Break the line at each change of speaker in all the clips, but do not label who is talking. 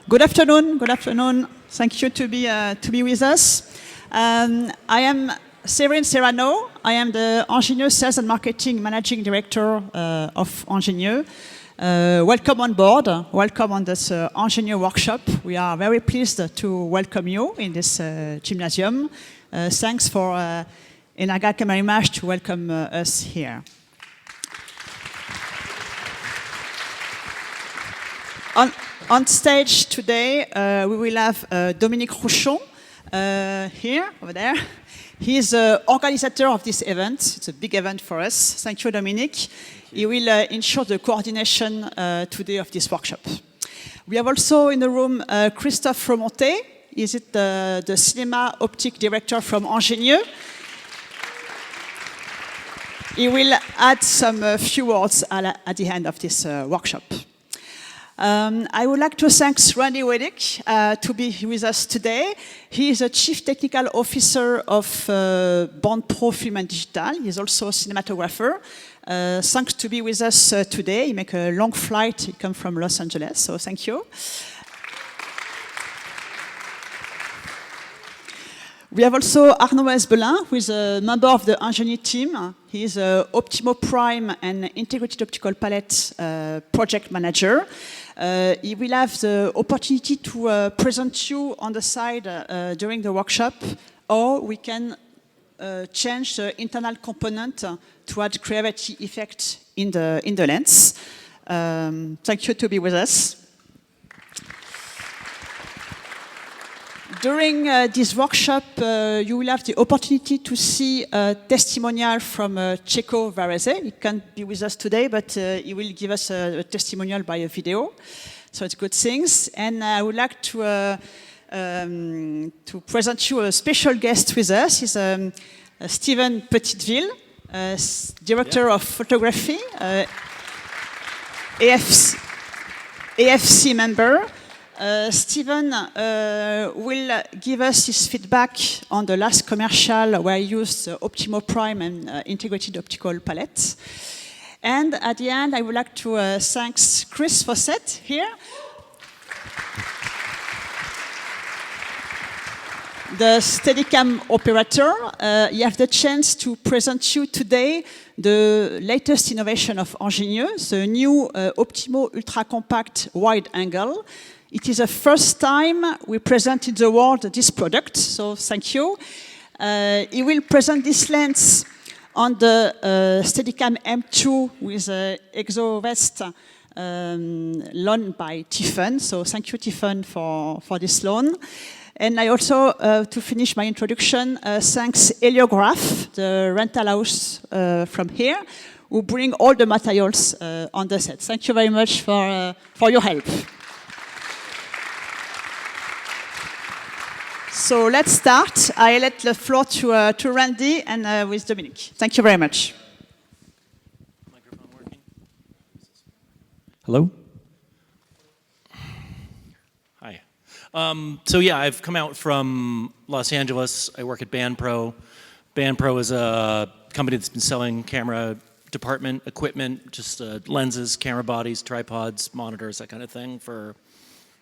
Good afternoon. Good afternoon. Thank you to be with us. I am Séverine Serrano. I am the Angenieux Sales and Marketing Managing Director of Angenieux. Welcome on board. Welcome on this Angenieux workshop. We are very pleased to welcome you in this gymnasium. Thanks for EnergaCAMERIMAGE to welcome us here. On stage today, we will have Dominique Rouchon here, over there. He is the organizer of this event. It's a big event for us. Thank you, Dominique. He will ensure the coordination today of this workshop. We have also in the room Christophe Remonté. Is it the cinema optic director from Angenieux? He will add some few words at the end of this workshop. I would like to thank Randy Weddick to be with us today. He is a Chief Technical Officer of Bond Pro Film and Digital. He is also a cinematographer. Thanks to be with us today. He made a long flight. He comes from Los Angeles, so thank you. We have also Arnaud Esbelin, who is a member of the Angenieux team. He is an Optimo Prime and Integrated Optical Palette project manager. He will have the opportunity to present you on the side during the workshop, or we can change the internal component to add gravity effect in the lens. Thank you to be with us. During this workshop, you will have the opportunity to see a testimonial from Checo Varese. He can't be with us today, but he will give us a testimonial by a video. So it's good things. And I would like to present you a special guest with us. He's Steven Petitteville, Director of Photography, AFC member. Steven will give us his feedback on the last commercial where I used Optimo Prime and Integrated Optical Palette. And at the end, I would like to thank Chris Fawcett here, the Steadicam operator. You have the chance to present you today the latest innovation of Angenieux, the new Optimo Ultra Compact wide angle. It is the first time we present in the world this product, so thank you. He will present this lens on the Steadicam M2 with exo vest loaned by Tiffen, so thank you, Tiffen, for this loan. And I also, to finish my introduction, thanks Heliograph, the rental house from here, who bring all the materials on the set. Thank you very much for your help. So let's start. I let the floor to Randy and with Dominique. Thank you very much.
Microphone working? Hello? Hi. So yeah, I've come out from Los Angeles. I work at BandPro. BandPro is a company that's been selling camera department equipment, just lenses, camera bodies, tripods, monitors, that kind of thing for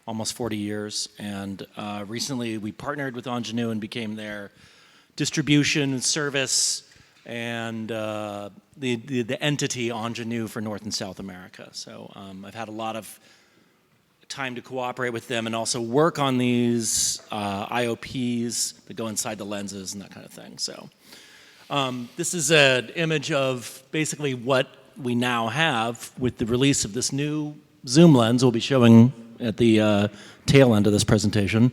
almost 40 years, and recently we partnered with Angenieux and became their distribution, service, and the entity Angenieux for North and South America. So I've had a lot of time to cooperate with them and also work on these IOPs that go inside the lenses and that kind of thing. So this is an image of basically what we now have with the release of this new zoom lens we'll be showing at the tail end of this presentation.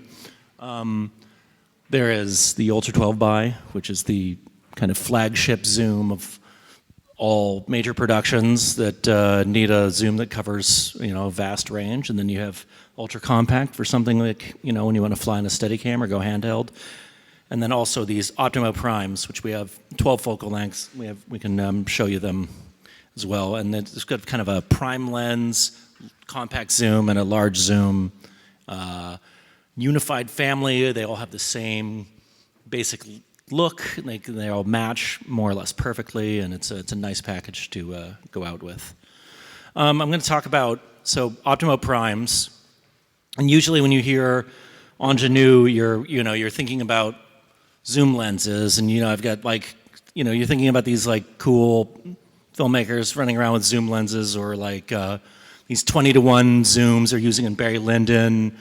There is the Ultra 12 by, which is the kind of flagship zoom of all major productions that need a zoom that covers, a vast range. And then you have Ultra Compact for something like, when you want to fly in a Steadicam or go handheld. And then also these Optimo Primes, which we have 12 focal lengths. We can show you them as well. And it's got kind of a prime lens, compact zoom, and a large zoom. Unified family, they all have the same basic look. They all match more or less perfectly, and it's a nice package to go out with. I'm going to talk about Optimo Primes. And usually when you hear Angenieux, you're thinking about zoom lenses, and I've got like, you're thinking about these like cool filmmakers running around with zoom lenses, or like these 20-to-1 zooms they're using in Barry Lyndon,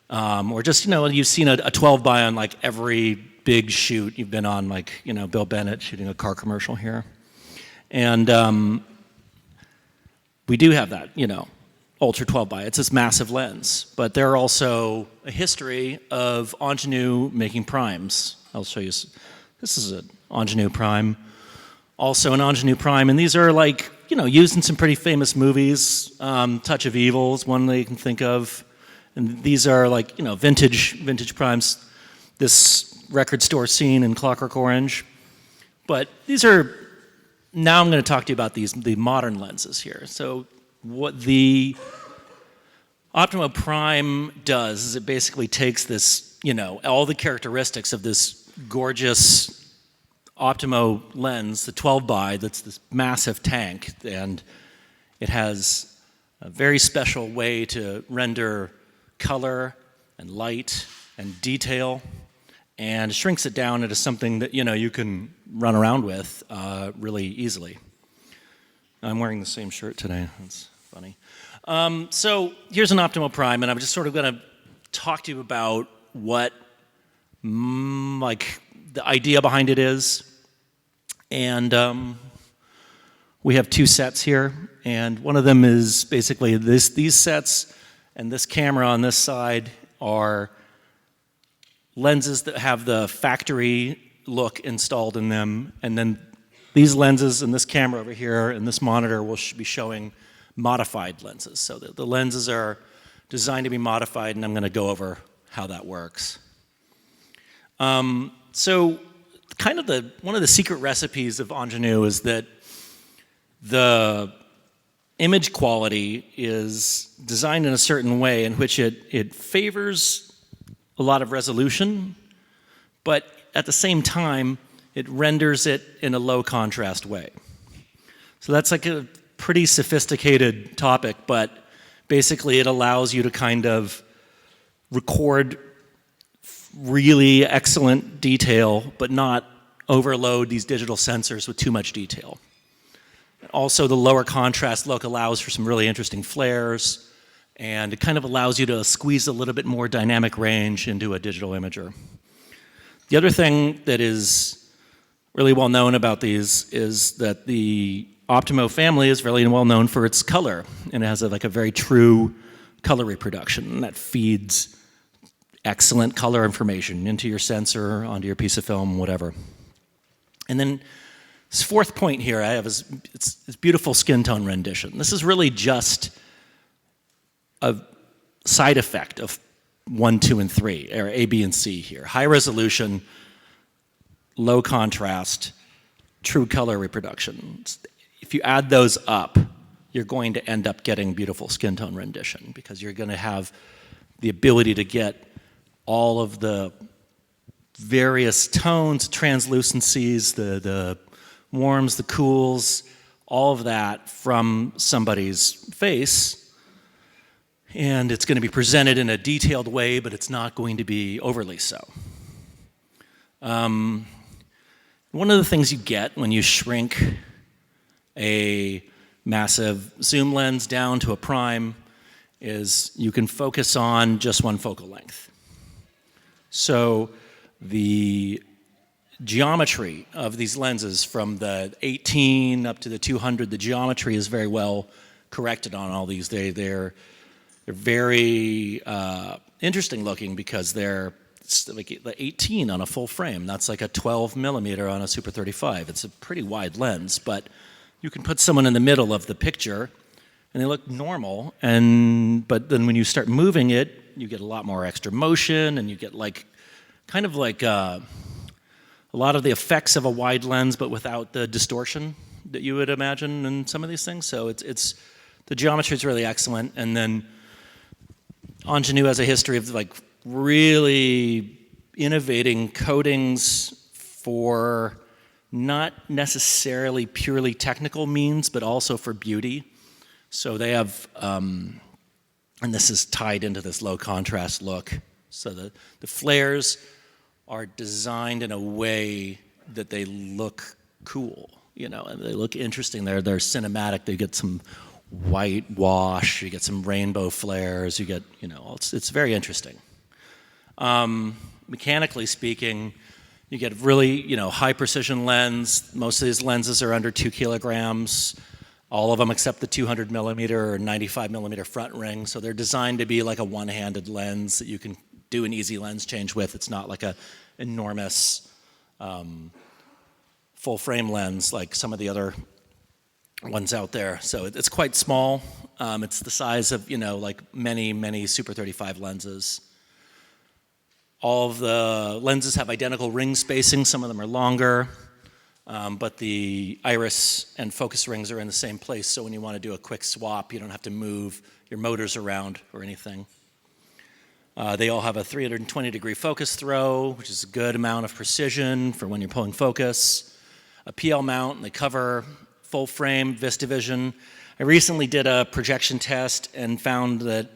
or just you've seen a 12 by on like every big shoot you've been on, like Bill Bennett shooting a car commercial here, and we do have that Ultra 12 by. It's this massive lens, but there are also a history of Angenieux making primes. I'll show you. This is an Angenieux prime, also an Angenieux prime, and these are like used in some pretty famous movies. Touch of Evil is one that you can think of, and these are like vintage primes. This record store scene in Clockwork Orange, but these are. Now I'm going to talk to you about the modern lenses here. So what the Optimo Prime does is it basically takes this, all the characteristics of this gorgeous Optimo lens, the 12 by, that's this massive tank, and it has a very special way to render color and light and detail, and shrinks it down into something that you can run around with really easily. I'm wearing the same shirt today. That's funny. So here's an Optimo Prime, and I'm just sort of going to talk to you about what like the idea behind it is. And we have two sets here, and one of them is basically these sets, and this camera on this side are lenses that have the factory look installed in them, and then these lenses and this camera over here and this monitor will be showing modified lenses. So the lenses are designed to be modified, and I'm going to go over how that works. So kind of one of the secret recipes of Angenieux is that the image quality is designed in a certain way in which it favors a lot of resolution, but at the same time, it renders it in a low contrast way. So that's like a pretty sophisticated topic, but basically it allows you to kind of record really excellent detail, but not overload these digital sensors with too much detail. Also, the lower contrast look allows for some really interesting flares, and it kind of allows you to squeeze a little bit more dynamic range into a digital imager. The other thing that is really well known about these is that the Optimo family is really well known for its color, and it has a very true color reproduction, and that feeds excellent color information into your sensor, onto your piece of film, whatever. And then this fourth point here I have is it's beautiful skin tone rendition. This is really just a side effect of 1, 2, and 3, or A, B, and C here. High resolution, low contrast, true color reproduction. If you add those up, you're going to end up getting beautiful skin tone rendition, because you're going to have the ability to get all of the various tones, translucencies, the warms, the cools, all of that from somebody's face. And it's going to be presented in a detailed way, but it's not going to be overly so. One of the things you get when you shrink a massive zoom lens down to a prime is you can focus on just one focal length. So the geometry of these lenses, from the 18 up to the 200, the geometry is very well corrected on all these. They're very interesting looking, because they're like the 18 on a full frame. That's like a 12 millimeter on a Super 35. It's a pretty wide lens, but you can put someone in the middle of the picture and they look normal. But then when you start moving it, you get a lot more extra motion, and you get kind of like a lot of the effects of a wide lens, but without the distortion that you would imagine in some of these things. So it's the geometry is really excellent. And then Angenieux has a history of really innovating coatings for not necessarily purely technical means, but also for beauty. So they have And this is tied into this low contrast look. So the flares are designed in a way that they look cool, you know, and they look interesting. They're cinematic. They get some white wash, you get some rainbow flares, you get, you know, it's very interesting. Mechanically speaking, you get really, you know, high precision lens. Most of these lenses are under 2 kilograms. All of them except the 200 millimeter or 95 millimeter front ring. So they're designed to be like a one-handed lens that you can do an easy lens change with. It's not like a enormous full frame lens like some of the other ones out there. So it's quite small. It's the size of, you know, like many Super 35 lenses. All of the lenses have identical ring spacing. Some of them are longer. But the iris and focus rings are in the same place, so when you want to do a quick swap, you don't have to move your motors around or anything. They all have a 320-degree focus throw, which is a good amount of precision for when you're pulling focus. A PL mount, and they cover full frame, VistaVision. I recently did a projection test and found that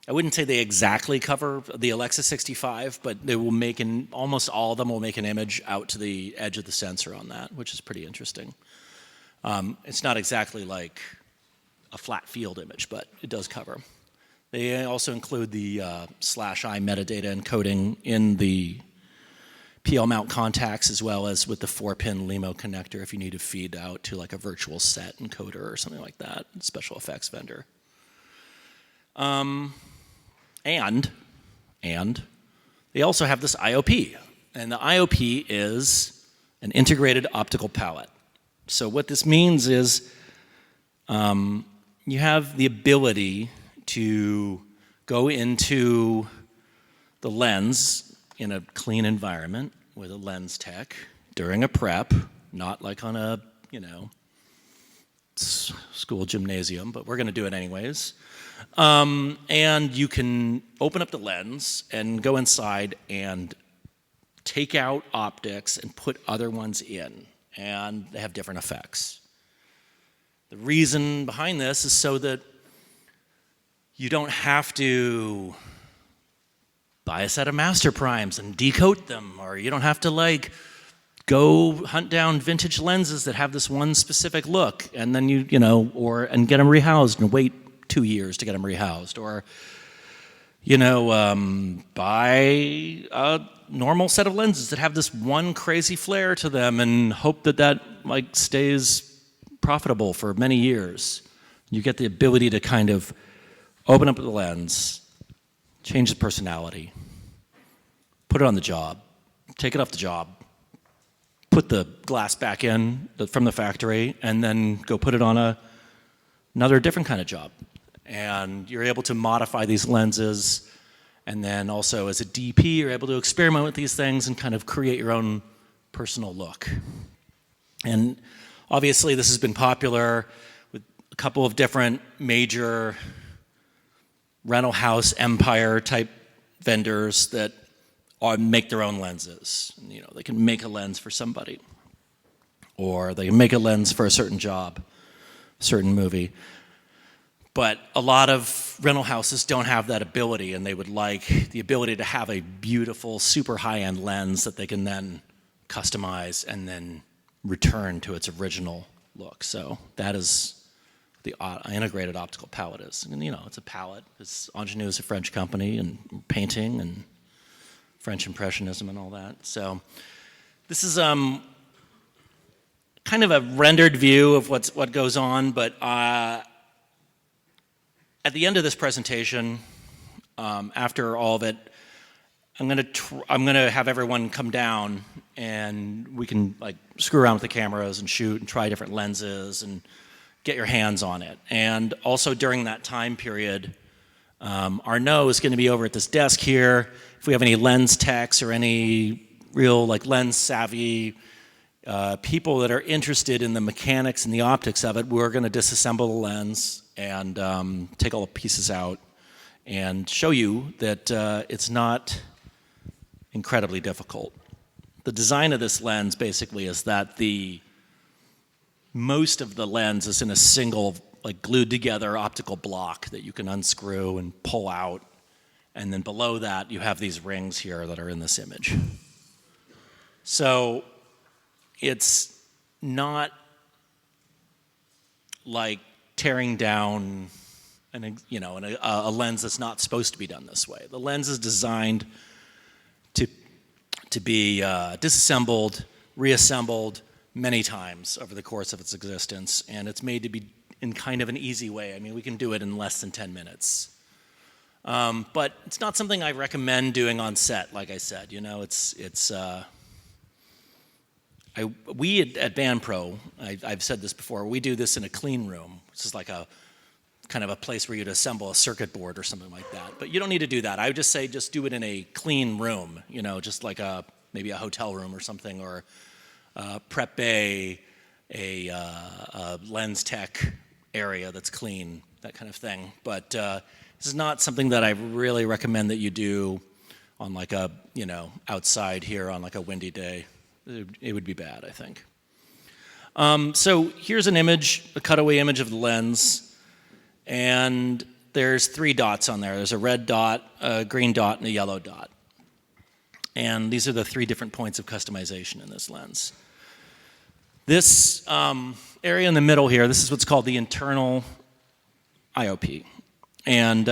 I wouldn't say they exactly cover the Alexa 65, but they will make almost all of them will make an image out to the edge of the sensor on that, which is pretty interesting. It's not exactly like a flat field image, but it does cover. They also include the /I metadata encoding in the PL mount contacts, as well as with the 4-pin LEMO connector if you need to feed out to like a virtual set encoder or something like that, special effects vendor. And they also have this IOP, and the IOP is an integrated optical palette. So what this means is you have the ability to go into the lens in a clean environment with a lens tech during a prep, not like on a, you know, school gymnasium, but we're going to do it anyways. And you can open up the lens and go inside and take out optics and put other ones in, and they have different effects. The reason behind this is so that you don't have to buy a set of master primes and decoat them, or you don't have to like go hunt down vintage lenses that have this one specific look, and then you know, and get them rehoused and wait 2 years to get them rehoused, or you know, buy a normal set of lenses that have this one crazy flare to them and hope that like stays profitable for many years. You get the ability to kind of open up the lens, change the personality, put it on the job, take it off the job, put the glass back in from the factory, and then go put it on another different kind of job. And you're able to modify these lenses, and then also as a DP, you're able to experiment with these things and kind of create your own personal look. And obviously this has been popular with a couple of different major rental house empire type vendors that make their own lenses. You know, they can make a lens for somebody, or they can make a lens for a certain job, a certain movie. But a lot of rental houses don't have that ability, and they would like the ability to have a beautiful, super high-end lens that they can then customize and then return to its original look. So that is the integrated optical palette is. And you know, it's a palette. Angenieux is a French company, and painting and French Impressionism and all that. So this is kind of a rendered view of what goes on, but at the end of this presentation, after all of it, I'm gonna have everyone come down, and we can like screw around with the cameras and shoot and try different lenses and get your hands on it. And also during that time period, Arnaud is going to be over at this desk here. If we have any lens techs or any real like lens savvy people that are interested in the mechanics and the optics of it, we're going to disassemble the lens and take all the pieces out and show you that it's not incredibly difficult. The design of this lens basically is that most of the lens is in a single like glued together optical block that you can unscrew and pull out. And then below that, you have these rings here that are in this image. So it's not like tearing down a lens that's not supposed to be done this way. The lens is designed to be disassembled, reassembled many times over the course of its existence, and it's made to be in kind of an easy way. I mean, we can do it in less than 10 minutes. But it's not something I recommend doing on set, like I said. You know, we at BandPro, I've said this before, we do this in a clean room, which is like a kind of a place where you'd assemble a circuit board or something like that. But you don't need to do that. I would just say just do it in a clean room, you know, just like maybe a hotel room or something, or prep bay, a lens tech area that's clean, that kind of thing. But this is not something that I really recommend that you do on like a, you know, outside here on like a windy day. It would be bad, I think. So here's an image, a cutaway image of the lens. And there's 3 dots on there. There's a red dot, a green dot, and a yellow dot. And these are the 3 different points of customization in this lens. This area in the middle here, this is what's called the internal IOP. And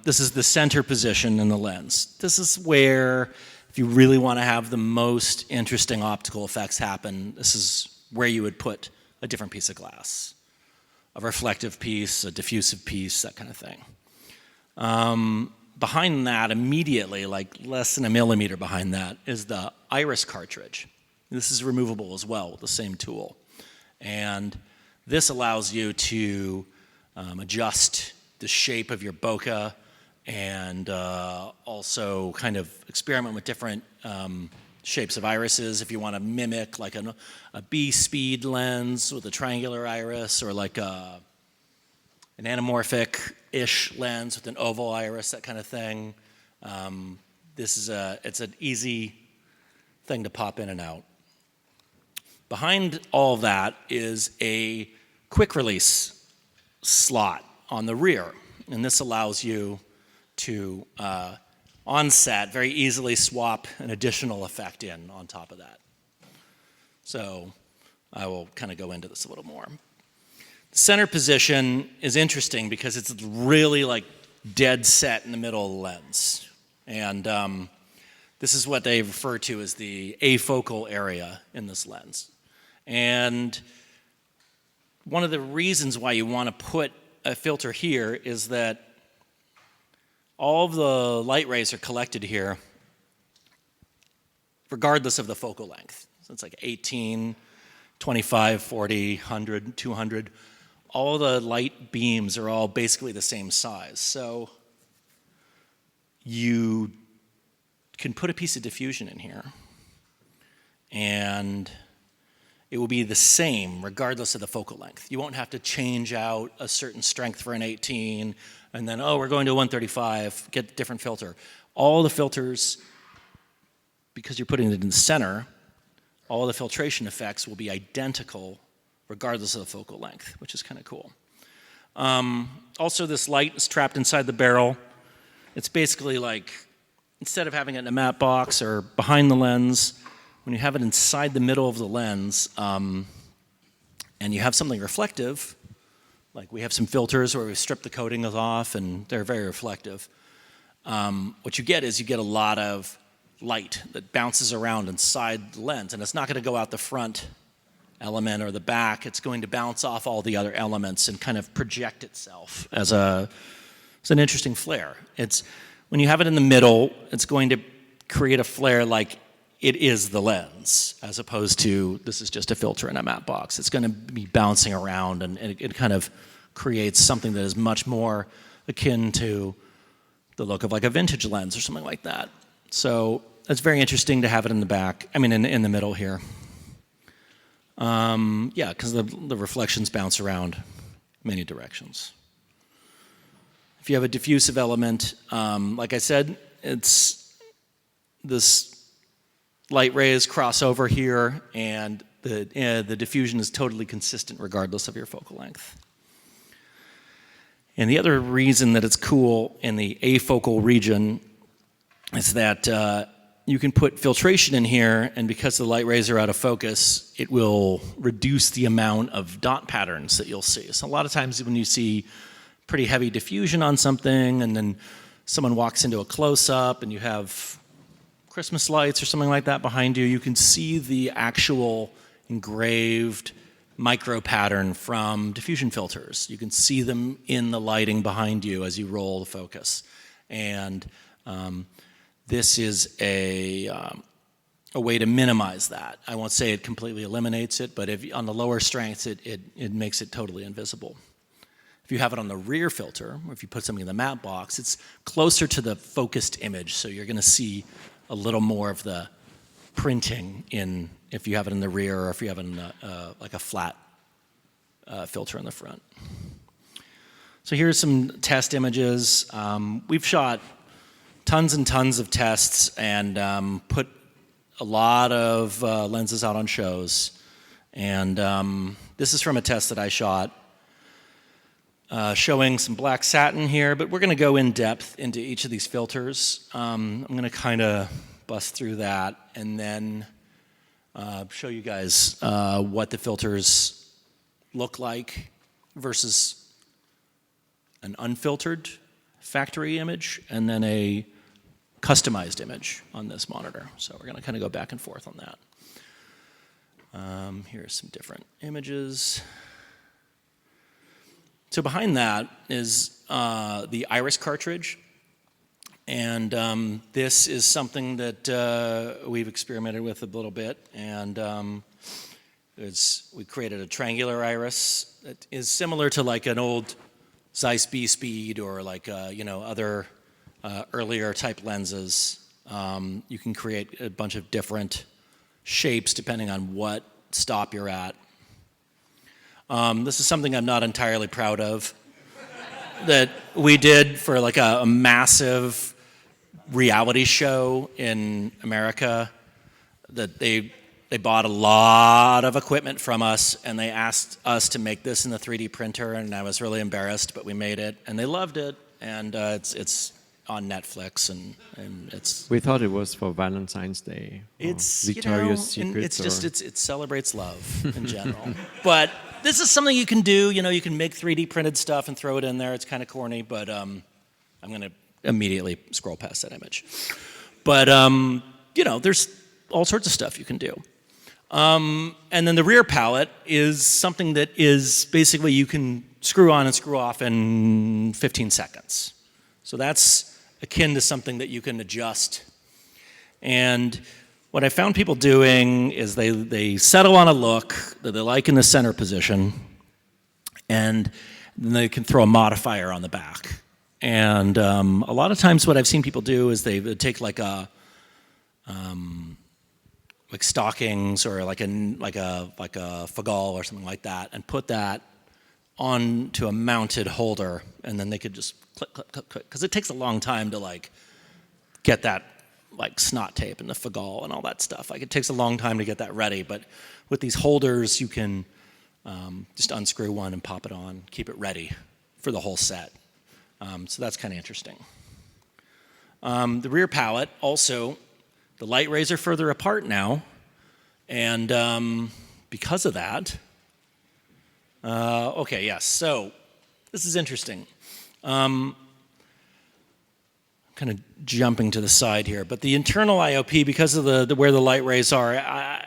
this is the center position in the lens. This is where, if you really want to have the most interesting optical effects happen, this is where you would put a different piece of glass. A reflective piece, a diffusive piece, that kind of thing. Behind that, immediately, like less than a millimeter behind that, is the iris cartridge. This is removable as well with the same tool. And this allows you to adjust the shape of your bokeh and also kind of experiment with different shapes of irises if you want to mimic like a B-speed lens with a triangular iris, or like an anamorphic-ish lens with an oval iris, that kind of thing. It's an easy thing to pop in and out. Behind all that is a quick release slot on the rear, and this allows you to on set very easily swap an additional effect in on top of that. So I will kind of go into this a little more. The center position is interesting because it's really like dead set in the middle of the lens. And this is what they refer to as the afocal area in this lens. And one of the reasons why you want to put a filter here is that all of the light rays are collected here regardless of the focal length. So it's like 18, 25, 40, 100, 200. All the light beams are all basically the same size. So you can put a piece of diffusion in here and it will be the same regardless of the focal length. You won't have to change out a certain strength for an 18 and then, oh, we're going to a 135, get a different filter. All the filters, because you're putting it in the center, all the filtration effects will be identical regardless of the focal length, which is kind of cool. Also, this light is trapped inside the barrel. It's basically like, instead of having it in a matte box or behind the lens, when you have it inside the middle of the lens and you have something reflective, like we have some filters where we strip the coating off and they're very reflective, what you get is you get a lot of light that bounces around inside the lens, and it's not going to go out the front element or the back. It's going to bounce off all the other elements and kind of project itself as an interesting flare. When you have it in the middle, it's going to create a flare like it is the lens, as opposed to this is just a filter in a matte box. It's going to be bouncing around, and it kind of creates something that is much more akin to the look of like a vintage lens or something like that. So it's very interesting to have it in the back, in the middle here. Yeah, because the reflections bounce around many directions. If you have a diffusive element, like I said, it's this light rays cross over here, and the diffusion is totally consistent regardless of your focal length. And the other reason that it's cool in the afocal region is that you can put filtration in here, and because the light rays are out of focus, it will reduce the amount of dot patterns that you'll see. So a lot of times when you see pretty heavy diffusion on something, and then someone walks into a close-up and you have Christmas lights or something like that behind you, you can see the actual engraved micro pattern from diffusion filters. You can see them in the lighting behind you as you roll the focus. And this is a way to minimize that. I won't say it completely eliminates it, but if on the lower strengths, it makes it totally invisible. If you have it on the rear filter, or if you put something in the matte box, it's closer to the focused image, so you're going to see a little more of the printing in if you have it in the rear, or if you have it in like a flat filter in the front. So here's some test images. We've shot tons and tons of tests and put a lot of lenses out on shows. And this is from a test that I shot showing some black satin here, but we're going to go in depth into each of these filters. I'm going to kind of bust through that and then show you guys what the filters look like versus an unfiltered factory image and then a customized image on this monitor. So we're going to kind of go back and forth on that. Here's some different images. So behind that is the iris cartridge. And this is something that we've experimented with a little bit. And we created a triangular iris that is similar to like an old Zeiss B-Speed or like other earlier type lenses. You can create a bunch of different shapes depending on what stop you're at. This is something I'm not entirely proud of that we did for like a massive reality show in America. That they bought a lot of equipment from us and they asked us to make this in the 3D printer, and I was really embarrassed, but we made it and they loved it, and it's on Netflix and it's.
We thought it was for Valentine's Day.
It's
Victoria's Secret.
It celebrates love in general. But this is something you can do. You can make 3D printed stuff and throw it in there. It's kind of corny, but I'm going to immediately scroll past that image. But there's all sorts of stuff you can do. And then the rear palette is something that is basically you can screw on and screw off in 15 seconds. So that's akin to something that you can adjust. And what I found people doing is they settle on a look that they like in the center position, and then they can throw a modifier on the back. And a lot of times what I've seen people do is they would take like stockings or like a fagol or something like that and put that onto a mounted holder, and then they could just click, click, click, click, because it takes a long time to like get that like snot tape and the fagol and all that stuff. Like it takes a long time to get that ready, but with these holders you can just unscrew one and pop it on, keep it ready for the whole set. So that's kind of interesting. The rear palette also, the light rays are further apart now, and because of that, so this is interesting. Kind of jumping to the side here, but the internal IOP, because of the where the light rays are, I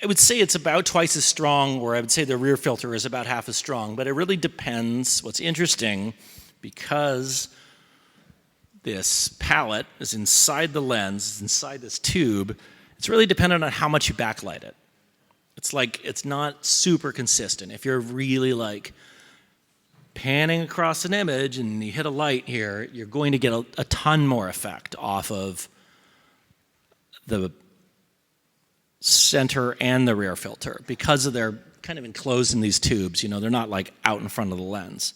would say it's about twice as strong, or I would say the rear filter is about half as strong, but it really depends. What's interesting, because this palette is inside the lens, inside this tube, it's really dependent on how much you backlight it. It's not super consistent. If you're really like panning across an image and you hit a light here, you're going to get a ton more effect off of the center and the rear filter because of they're kind of enclosed in these tubes. They're not like out in front of the lens.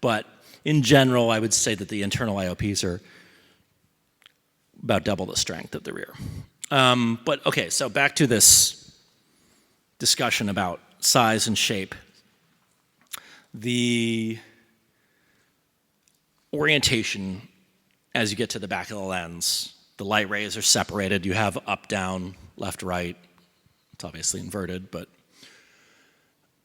But in general, I would say that the internal IOPs are about double the strength of the rear. But okay, so back to this discussion about size and shape. The orientation as you get to the back of the lens. The light rays are separated. You have up, down, left, right. It's obviously inverted, but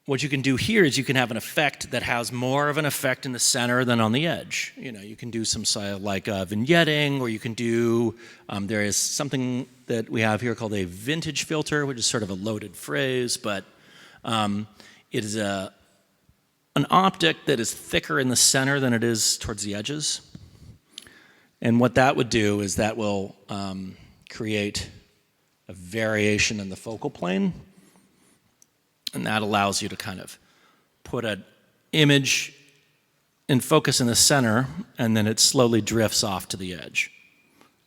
what you can do here is you can have an effect that has more of an effect in the center than on the edge. You know, you can do some sort of like vignetting, or you can do, there is something that we have here called a vintage filter, which is sort of a loaded phrase, but it is an optic that is thicker in the center than it is towards the edges. And what that would do is that will create a variation in the focal plane. And that allows you to kind of put an image in focus in the center, and then it slowly drifts off to the edge.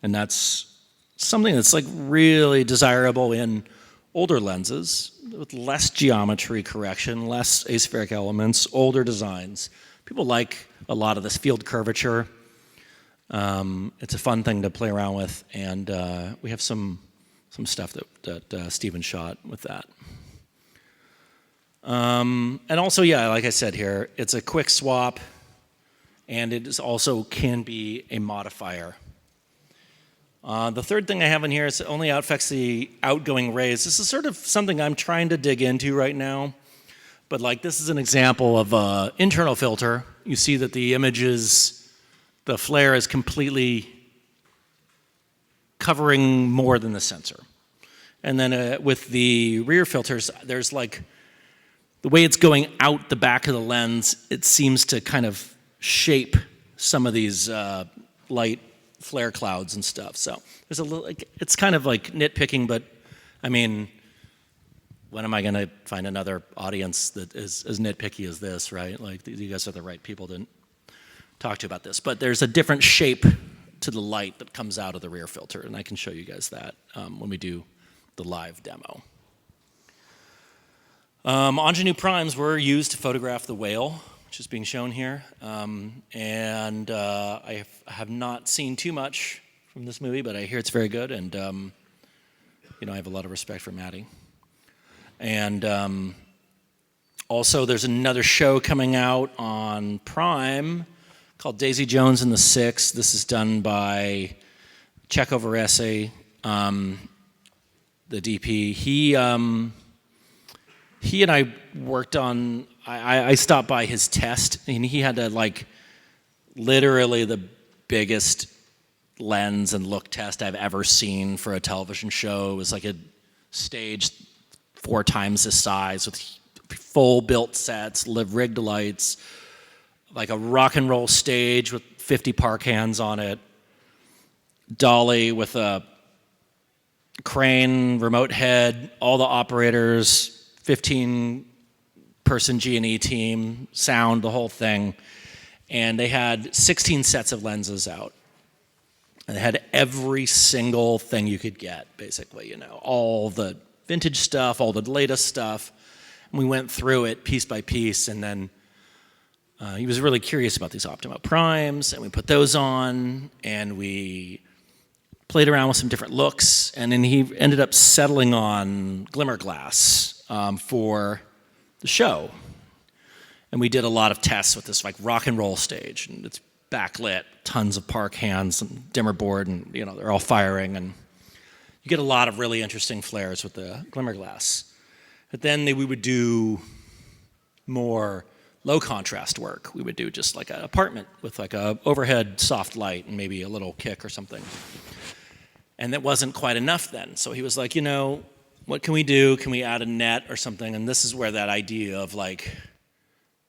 And that's something that's like really desirable in older lenses with less geometry correction, less aspheric elements, older designs. People like a lot of this field curvature. It's a fun thing to play around with, and we have some stuff that Steven shot with that. And also, yeah, like I said here, it's a quick swap, and it is also can be a modifier. The third thing I have in here is it only affects the outgoing rays. This is sort of something I'm trying to dig into right now, but like this is an example of an internal filter. You see that the images, the flare is completely covering more than the sensor. And then with the rear filters, there's like, the way it's going out the back of the lens, it seems to kind of shape some of these light flare clouds and stuff. So there's a little, like, it's kind of like nitpicking, but I mean, when am I going to find another audience that is as nitpicky as this, right? Like, you guys are the right people to talk to about this. But there's a different shape to the light that comes out of the rear filter, and I can show you guys that when we do the live demo. Angenieux primes were used to photograph the whale, which is being shown here. And I have not seen too much from this movie, but I hear it's very good, and you know, I have a lot of respect for Maddie. And also, there's another show coming out on Prime called Daisy Jones and the Six. This is done by Checo Varese, the DP. He and I worked on, I stopped by his test, and he had like literally the biggest lens and look test I've ever seen for a television show. It was like a stage 4 times the size with full built sets, rigged lights, like a rock and roll stage with 50 park hands on it, dolly with a crane, remote head, all the operators, 15-person G&E team, sound, the whole thing. And they had 16 sets of lenses out. And they had every single thing you could get, basically, you know, all the vintage stuff, all the latest stuff. And we went through it piece by piece, and then he was really curious about these Optimo Primes, and we put those on, and we played around with some different looks, and then he ended up settling on glimmer glass for the show. And we did a lot of tests with this like rock and roll stage, and it's backlit, tons of park hands and dimmer board, and you know, they're all firing, and you get a lot of really interesting flares with the glimmer glass. But then we would do more low contrast work. We would do just like an apartment with like a overhead soft light and maybe a little kick or something. And that wasn't quite enough then. So he was like, you know, what can we do? Can we add a net or something? And this is where that idea of like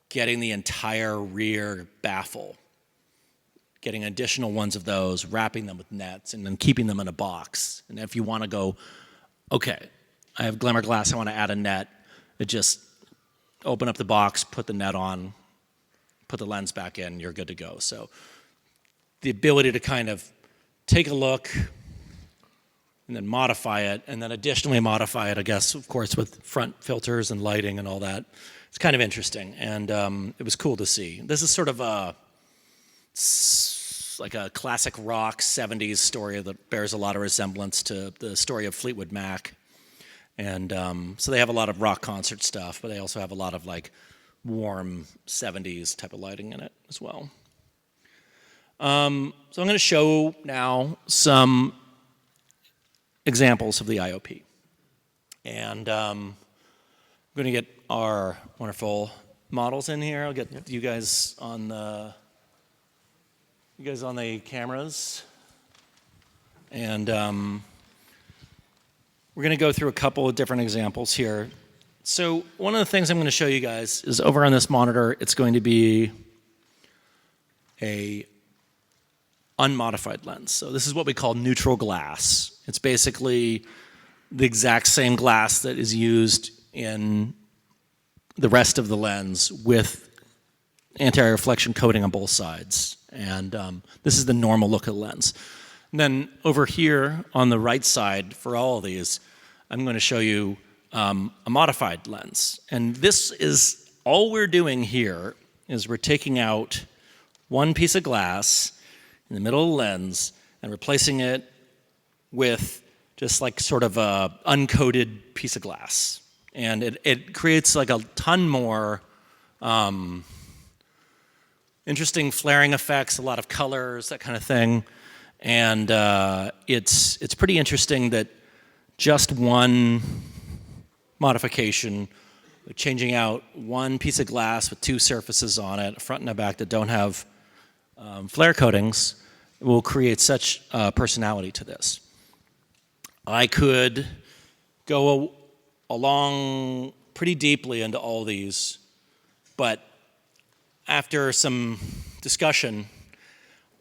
getting the entire rear baffle, getting additional ones of those, wrapping them with nets, and then keeping them in a box. And if you want to go, okay, I have glimmer glass, I want to add a net, it just open up the box, put the net on, put the lens back in, you're good to go. So the ability to kind of take a look and then modify it, and then additionally modify it, I guess, of course, with front filters and lighting and all that. It's kind of interesting, and it was cool to see. This is sort of like a classic rock 70s story that bears a lot of resemblance to the story of Fleetwood Mac. And so they have a lot of rock concert stuff, but they also have a lot of like warm 70s type of lighting in it as well. So I'm going to show now some examples of the IOP. And I'm going to get our wonderful models in here. I'll get you guys on the cameras. And we're going to go through a couple of different examples here. So one of the things I'm going to show you guys is over on this monitor, it's going to be a unmodified lens. So this is what we call neutral glass. It's basically the exact same glass that is used in the rest of the lens with anti-reflection coating on both sides. And this is the normal look of the lens. And then over here on the right side for all of these, I'm going to show you a modified lens. And this is, all we're doing here is we're taking out one piece of glass in the middle of the lens and replacing it with just like sort of a uncoated piece of glass. And it creates like a ton more interesting flaring effects, a lot of colors, that kind of thing. And it's pretty interesting that just one modification, changing out one piece of glass with two surfaces on it, a front and a back, that don't have flare coatings, will create such personality to this. I could go along pretty deeply into all these, but after some discussion,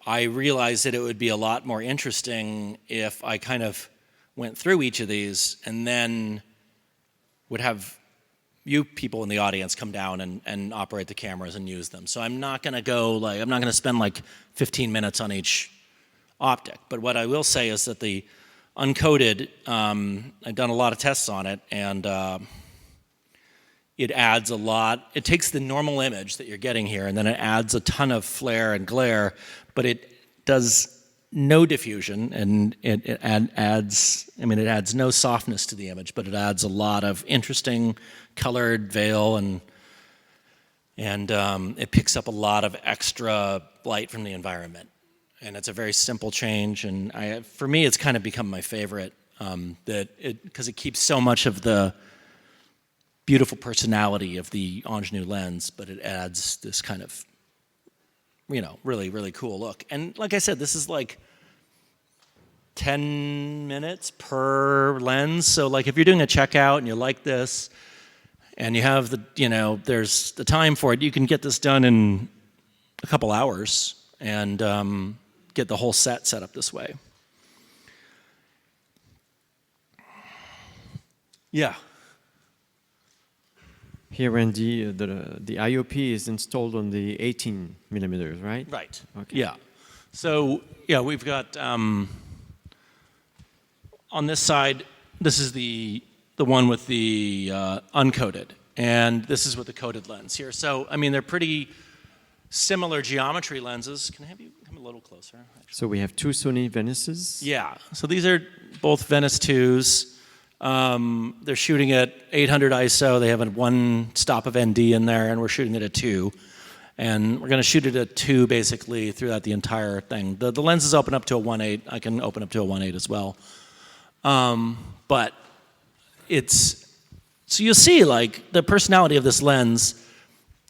I realized that it would be a lot more interesting if I kind of went through each of these and then would have you people in the audience come down and operate the cameras and use them. So I'm not going to go like, I'm not going to spend like 15 minutes on each optic. But what I will say is that the uncoated, I've done a lot of tests on it, and it adds a lot. It takes the normal image that you're getting here, and then it adds a ton of flare and glare, but it does no diffusion, and it adds, I mean, it adds no softness to the image, but it adds a lot of interesting colored veil, and it picks up a lot of extra light from the environment. And it's a very simple change, and for me, it's kind of become my favorite, because it keeps so much of the beautiful personality of the Angenieux lens, but it adds this kind of, you know, really, really cool look. And like I said, this is like 10 minutes per lens. So like if you're doing a checkout and you like this and you have the, you know, there's the time for it, you can get this done in a couple hours and get the whole set up this way. Yeah.
Here, Randy, the IOP is installed on the 18 millimeters, right?
Right.
Okay.
Yeah. So yeah, we've got on this side. This is the one with the uncoated, and this is with the coated lens here. So I mean, they're pretty similar geometry lenses. Can I have you come a little closer? Actually?
So we have two Sony Venices.
Yeah. So these are both Venice 2s. They're shooting at 800 ISO. They have one stop of ND in there, and we're shooting it at 2. And we're going to shoot it at 2 basically throughout the entire thing. The lenses open up to a 1.8. I can open up to a 1.8 as well. But so you'll see like the personality of this lens.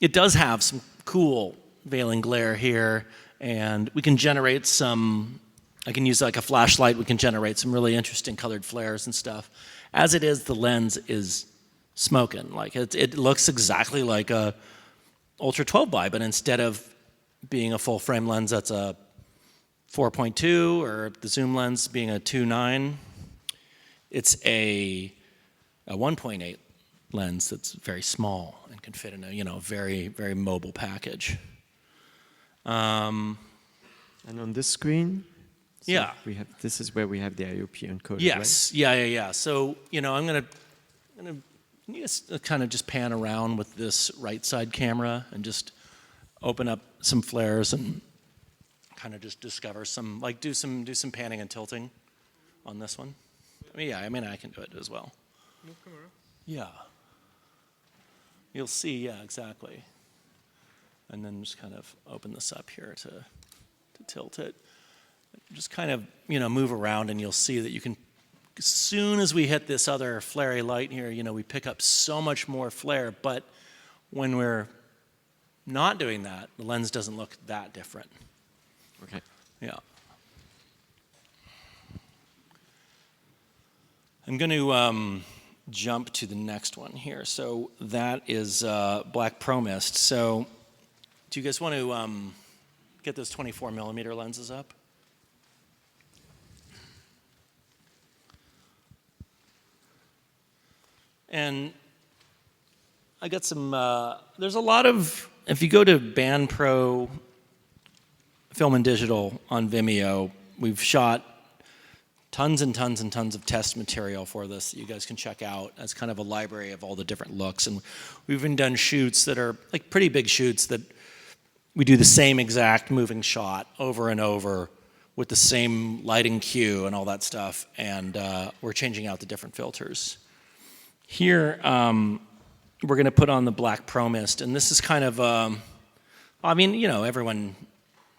It does have some cool veiling glare here, and we can generate some, I can use like a flashlight. We can generate some really interesting colored flares and stuff. As it is, the lens is smoking. Like it looks exactly like a Ultra 12 by, but instead of being a full frame lens that's a 4.2 or the zoom lens being a 2.9, it's a 1.8 lens that's very small and can fit in a, you know, very, very mobile package.
And on this screen, so
yeah,
this is where we have the IOP encoded.
Yes.
Right?
Yeah. So you know, I'm gonna can you just kind of just pan around with this right side camera and just open up some flares and kind of just discover some, like do some panning and tilting on this one. I mean I can do it as well. No camera. Yeah. You'll see. Yeah, exactly. And then just kind of open this up here to tilt it. Just kind of, move around and you'll see that you can, as soon as we hit this other flary light here, we pick up so much more flare, but when we're not doing that, the lens doesn't look that different.
Okay.
Yeah. I'm going to jump to the next one here. So that is Black Pro Mist. So do you guys want to get those 24 millimeter lenses up? And I got some, there's a lot of, if you go to Band Pro Film and Digital on Vimeo, we've shot tons and tons and tons of test material for this that you guys can check out as kind of a library of all the different looks. And we've even done shoots that are like pretty big shoots that we do the same exact moving shot over and over with the same lighting cue and all that stuff. And we're changing out the different filters. Here, we're going to put on the Black Pro Mist. And this is kind of, everyone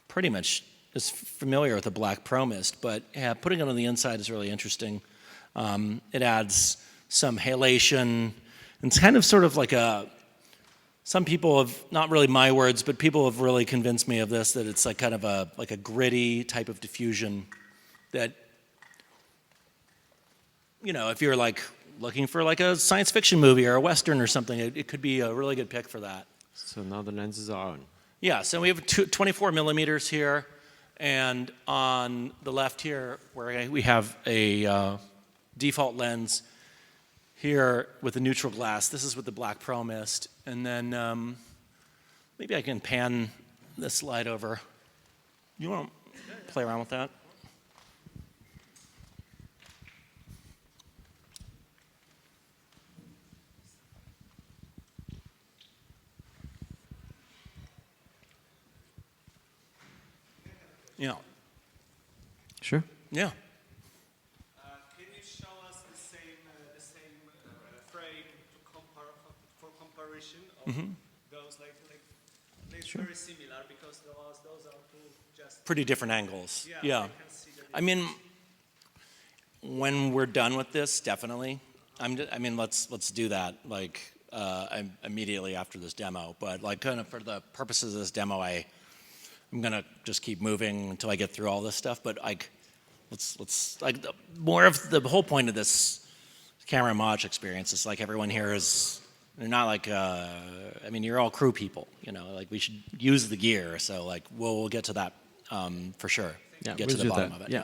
pretty much is familiar with the Black Pro Mist, but yeah, putting it on the inside is really interesting. It adds some halation, and it's kind of sort of like some people have, not really my words, but people have really convinced me of this, that it's like kind of a gritty type of diffusion that, if you're like looking for like a science fiction movie or a Western or something, it could be a really good pick for that.
So now the lenses are on. Yeah,
so we have 24 millimeters here. And on the left here, where we have a default lens here with a neutral glass. This is with the Black Pro Mist. And then maybe I can pan this slide over. You want to play around with that? Yeah.
Sure.
Yeah.
Can you show us the same frame for comparison of those they're
Sure.
very similar because those are two just
Pretty different angles.
yeah. I can see the
I mean, when we're done with this, definitely. Let's do that. Like immediately after this demo. But like kind of for the purposes of this demo, I'm gonna just keep moving until I get through all this stuff. But like, let's like more of the whole point of this CAMERIMAGE experience is like everyone here is. They're not like. You're all crew people. Like we should use the gear. So like we'll get to that for sure.
Yeah,
get
we'll
to the
do
bottom
that.
of it.
Yeah.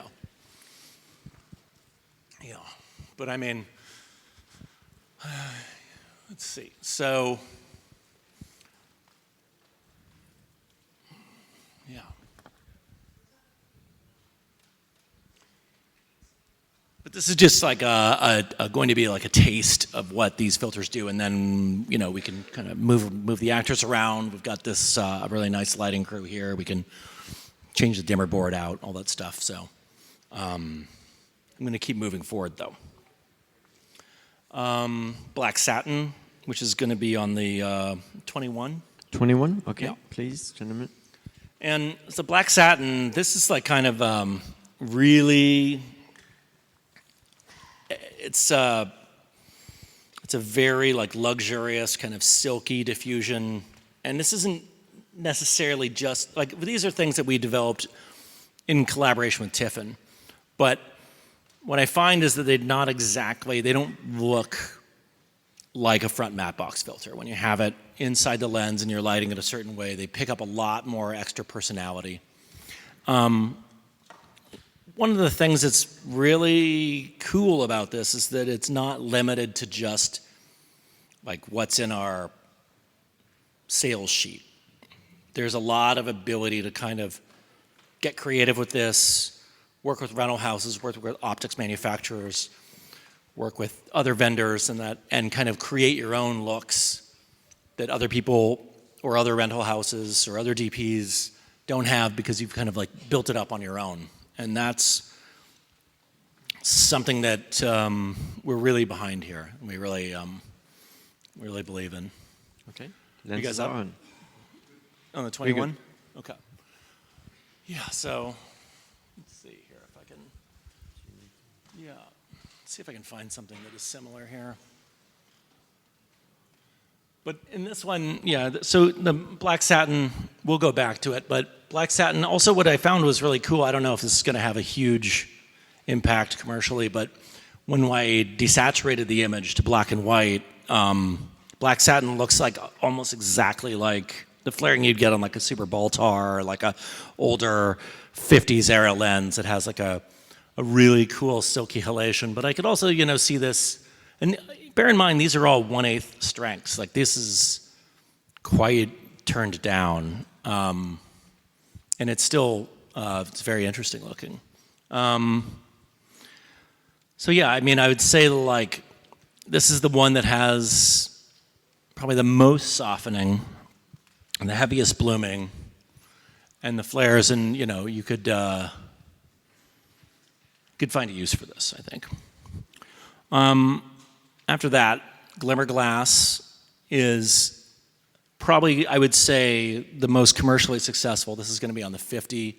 Yeah. But let's see. So. Yeah. But this is just like going to be like a taste of what these filters do, and then we can kind of move the actors around. We've got this really nice lighting crew here. We can change the dimmer board out, all that stuff. So I'm going to keep moving forward though. Black Satin, which is going to be on the 21.
21. Okay,
Yeah.
please, gentlemen.
And so Black Satin, this is like kind of really, it's a very like luxurious kind of silky diffusion. And this isn't necessarily just, like these are things that we developed in collaboration with Tiffin. But what I find is that they don't look like a front matte box filter. When you have it inside the lens and you're lighting it a certain way, they pick up a lot more extra personality. One of the things that's really cool about this is that it's not limited to just like what's in our sales sheet. There's a lot of ability to kind of get creative with this, work with rental houses, work with optics manufacturers, work with other vendors and kind of create your own looks that other people or other rental houses or other DPs don't have because you've kind of like built it up on your own. And that's something that we're really behind here. We really believe in.
Okay.
You guys
Lenses
up?
are on.
On the 21? Okay. Yeah, so let's see here if I can, see if I can find something that is similar here. But in this one, so the black satin, we'll go back to it, but black satin, also what I found was really cool, I don't know if this is gonna have a huge impact commercially, but when I desaturated the image to black and white, black satin looks like almost exactly like the flaring you'd get on like a Super Baltar or like a older 50s era lens. It has like a really cool silky halation, but I could also, see this, and bear in mind, these are all 1/8 strengths. Like this is quite turned down, and it's still, it's very interesting looking. So yeah, I mean, I would say like, this is the one that has probably the most softening and the heaviest blooming and the flares, and you could find a use for this, I think. After that, glimmer glass is probably, I would say, the most commercially successful. This is going to be on the 50.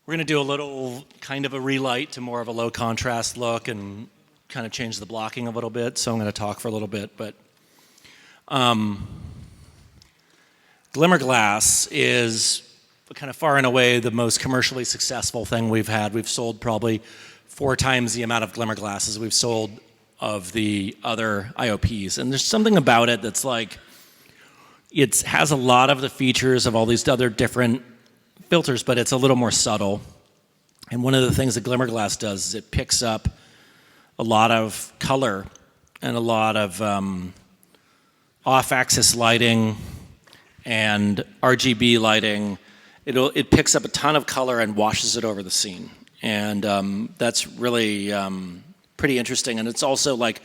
We're going to do a little kind of a relight to more of a low contrast look and kind of change the blocking a little bit. So I'm going to talk for a little bit, but glimmer glass is kind of far and away the most commercially successful thing we've had. We've sold probably 4 times the amount of glimmer glasses we've sold of the other IOPs. And there's something about it that's like, it has a lot of the features of all these other different filters, but it's a little more subtle. And one of the things that glimmer glass does is it picks up a lot of color and a lot of off-axis lighting and RGB lighting. It picks up a ton of color and washes it over the scene. And that's really pretty interesting. And it's also like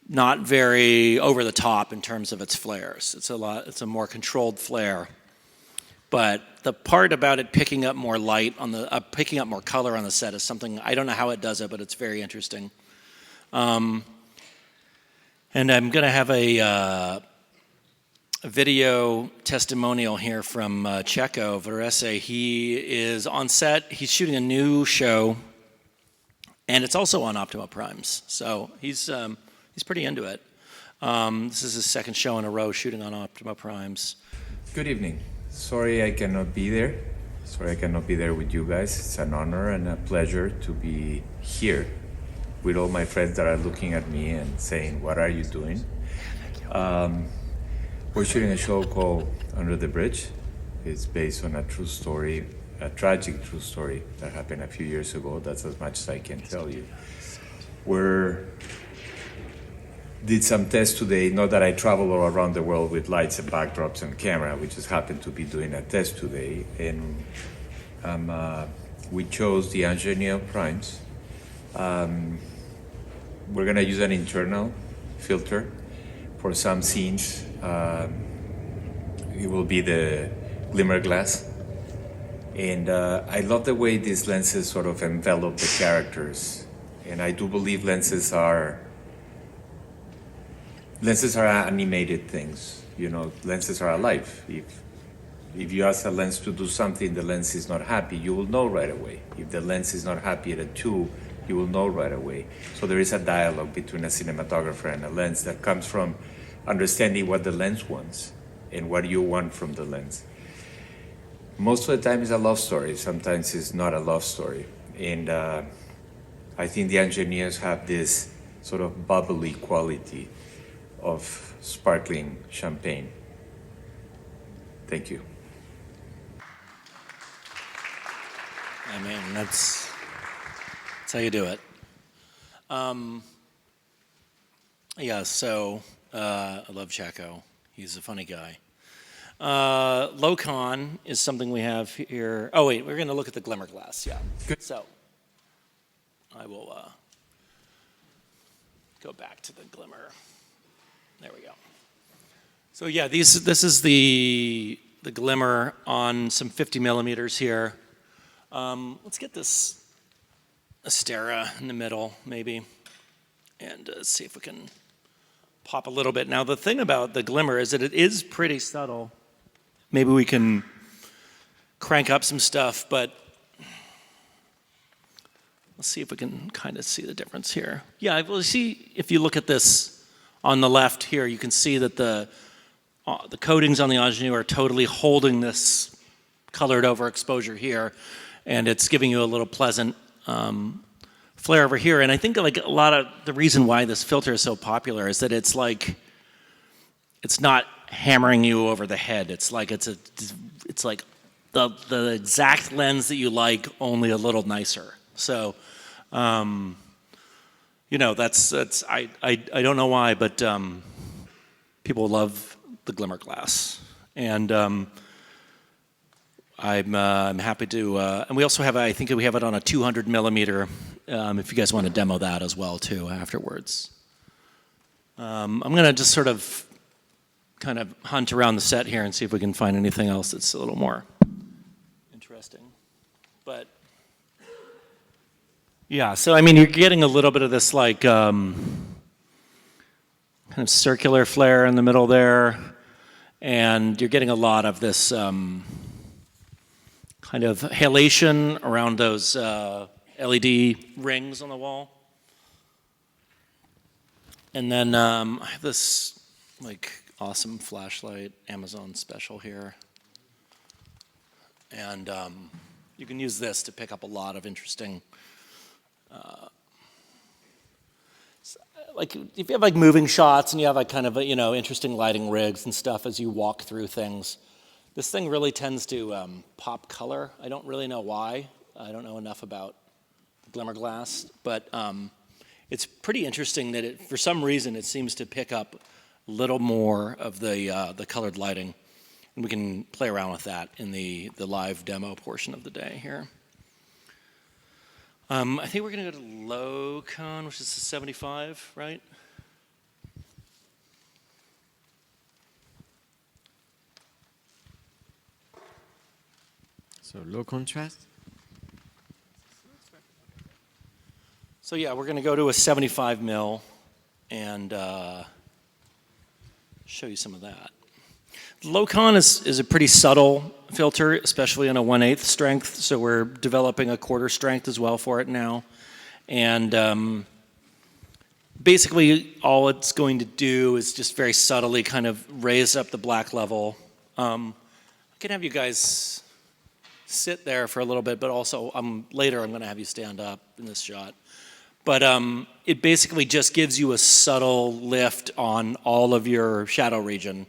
not very over the top in terms of its flares. It's a more controlled flare. But the part about it picking up more light on the, picking up more color on the set is something, I don't know how it does it, but it's very interesting. And I'm gonna have a video testimonial here from Checo Verese. He is on set, he's shooting a new show, and it's also on Optimo Primes. So he's pretty into it. This is his second show in a row shooting on Optimo Primes.
Good evening. Sorry I cannot be there. Sorry I cannot be there with you guys. It's an honor and a pleasure to be here with all my friends that are looking at me and saying, what are you doing? We're shooting a show called Under the Bridge. It's based on a true story, a tragic true story that happened a few years ago. That's as much as I can tell you. Did some tests today, not that I travel all around the world with lights and backdrops and camera, we just happened to be doing a test today, and we chose the Angenieux primes. We're gonna use an internal filter for some scenes. It will be the glimmer glass. And I love the way these lenses sort of envelop the characters. And I do believe lenses are animated things. Lenses are alive. If you ask a lens to do something, the lens is not happy, you will know right away. If the lens is not happy at a 2, you will know right away. So there is a dialogue between a cinematographer and a lens that comes from understanding what the lens wants and what you want from the lens. Most of the time it's a love story, sometimes it's not a love story. And I think the Angenieux have this sort of bubbly quality of sparkling champagne. Thank you.
I mean, that's how you do it. Yeah, so I love Checo. He's a funny guy. Low-con is something we have here. Oh wait, we're going to look at the glimmer glass, yeah. Good. So I will go back to the glimmer. There we go. So yeah, this is the glimmer on some 50 millimeters here. Let's get this Astera in the middle, maybe, and see if we can pop a little bit. Now, the thing about the glimmer is that it is pretty subtle. Maybe we can crank up some stuff, but let's see if we can kind of see the difference here. Yeah, well, see, if you look at this on the left here, you can see that the coatings on the Angenieux are totally holding this colored over exposure here, and it's giving you a little pleasant flare over here. And I think like a lot of the reason why this filter is so popular is that it's like, it's not hammering you over the head. It's like like the exact lens that you like, only a little nicer. So, you know, I don't know why, but people love the glimmer glass, and I'm happy to. And we also have, I think we have it on a 200 millimeter. If you guys want to demo that as well too afterwards. I'm gonna just sort of kind of hunt around the set here and see if we can find anything else that's a little more interesting. But yeah, so I mean, you're getting a little bit of this like kind of circular flare in the middle there, and you're getting a lot of this kind of halation around those LED rings on the wall. And then I have this like awesome flashlight, Amazon special here. And you can use this to pick up a lot of interesting, like if you have like moving shots and you have like kind of, you know, interesting lighting rigs and stuff as you walk through things, this thing really tends to pop color. I don't really know why. I don't know enough about the glimmer glass, but it's pretty interesting that for some reason it seems to pick up a little more of the colored lighting, and we can play around with that in the live demo portion of the day here. I think we're going to go to low con, which is the 75, right?
So low contrast.
So yeah, we're going to go to a 75 mil and show you some of that. Low con is a pretty subtle filter, especially on a 1/8 strength. So we're developing a quarter strength as well for it now. And basically all it's going to do is just very subtly kind of raise up the black level. I can have you guys sit there for a little bit, but also later I'm going to have you stand up in this shot. But it basically just gives you a subtle lift on all of your shadow region.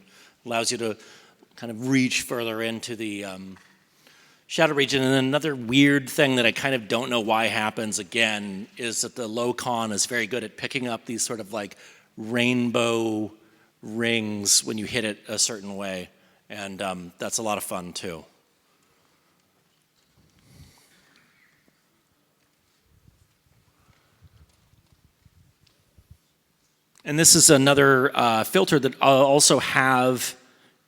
Allows you to kind of reach further into the shadow region. And then another weird thing that I kind of don't know why happens again is that the low con is very good at picking up these sort of like rainbow rings when you hit it a certain way. And that's a lot of fun too. And this is another filter that I'll also have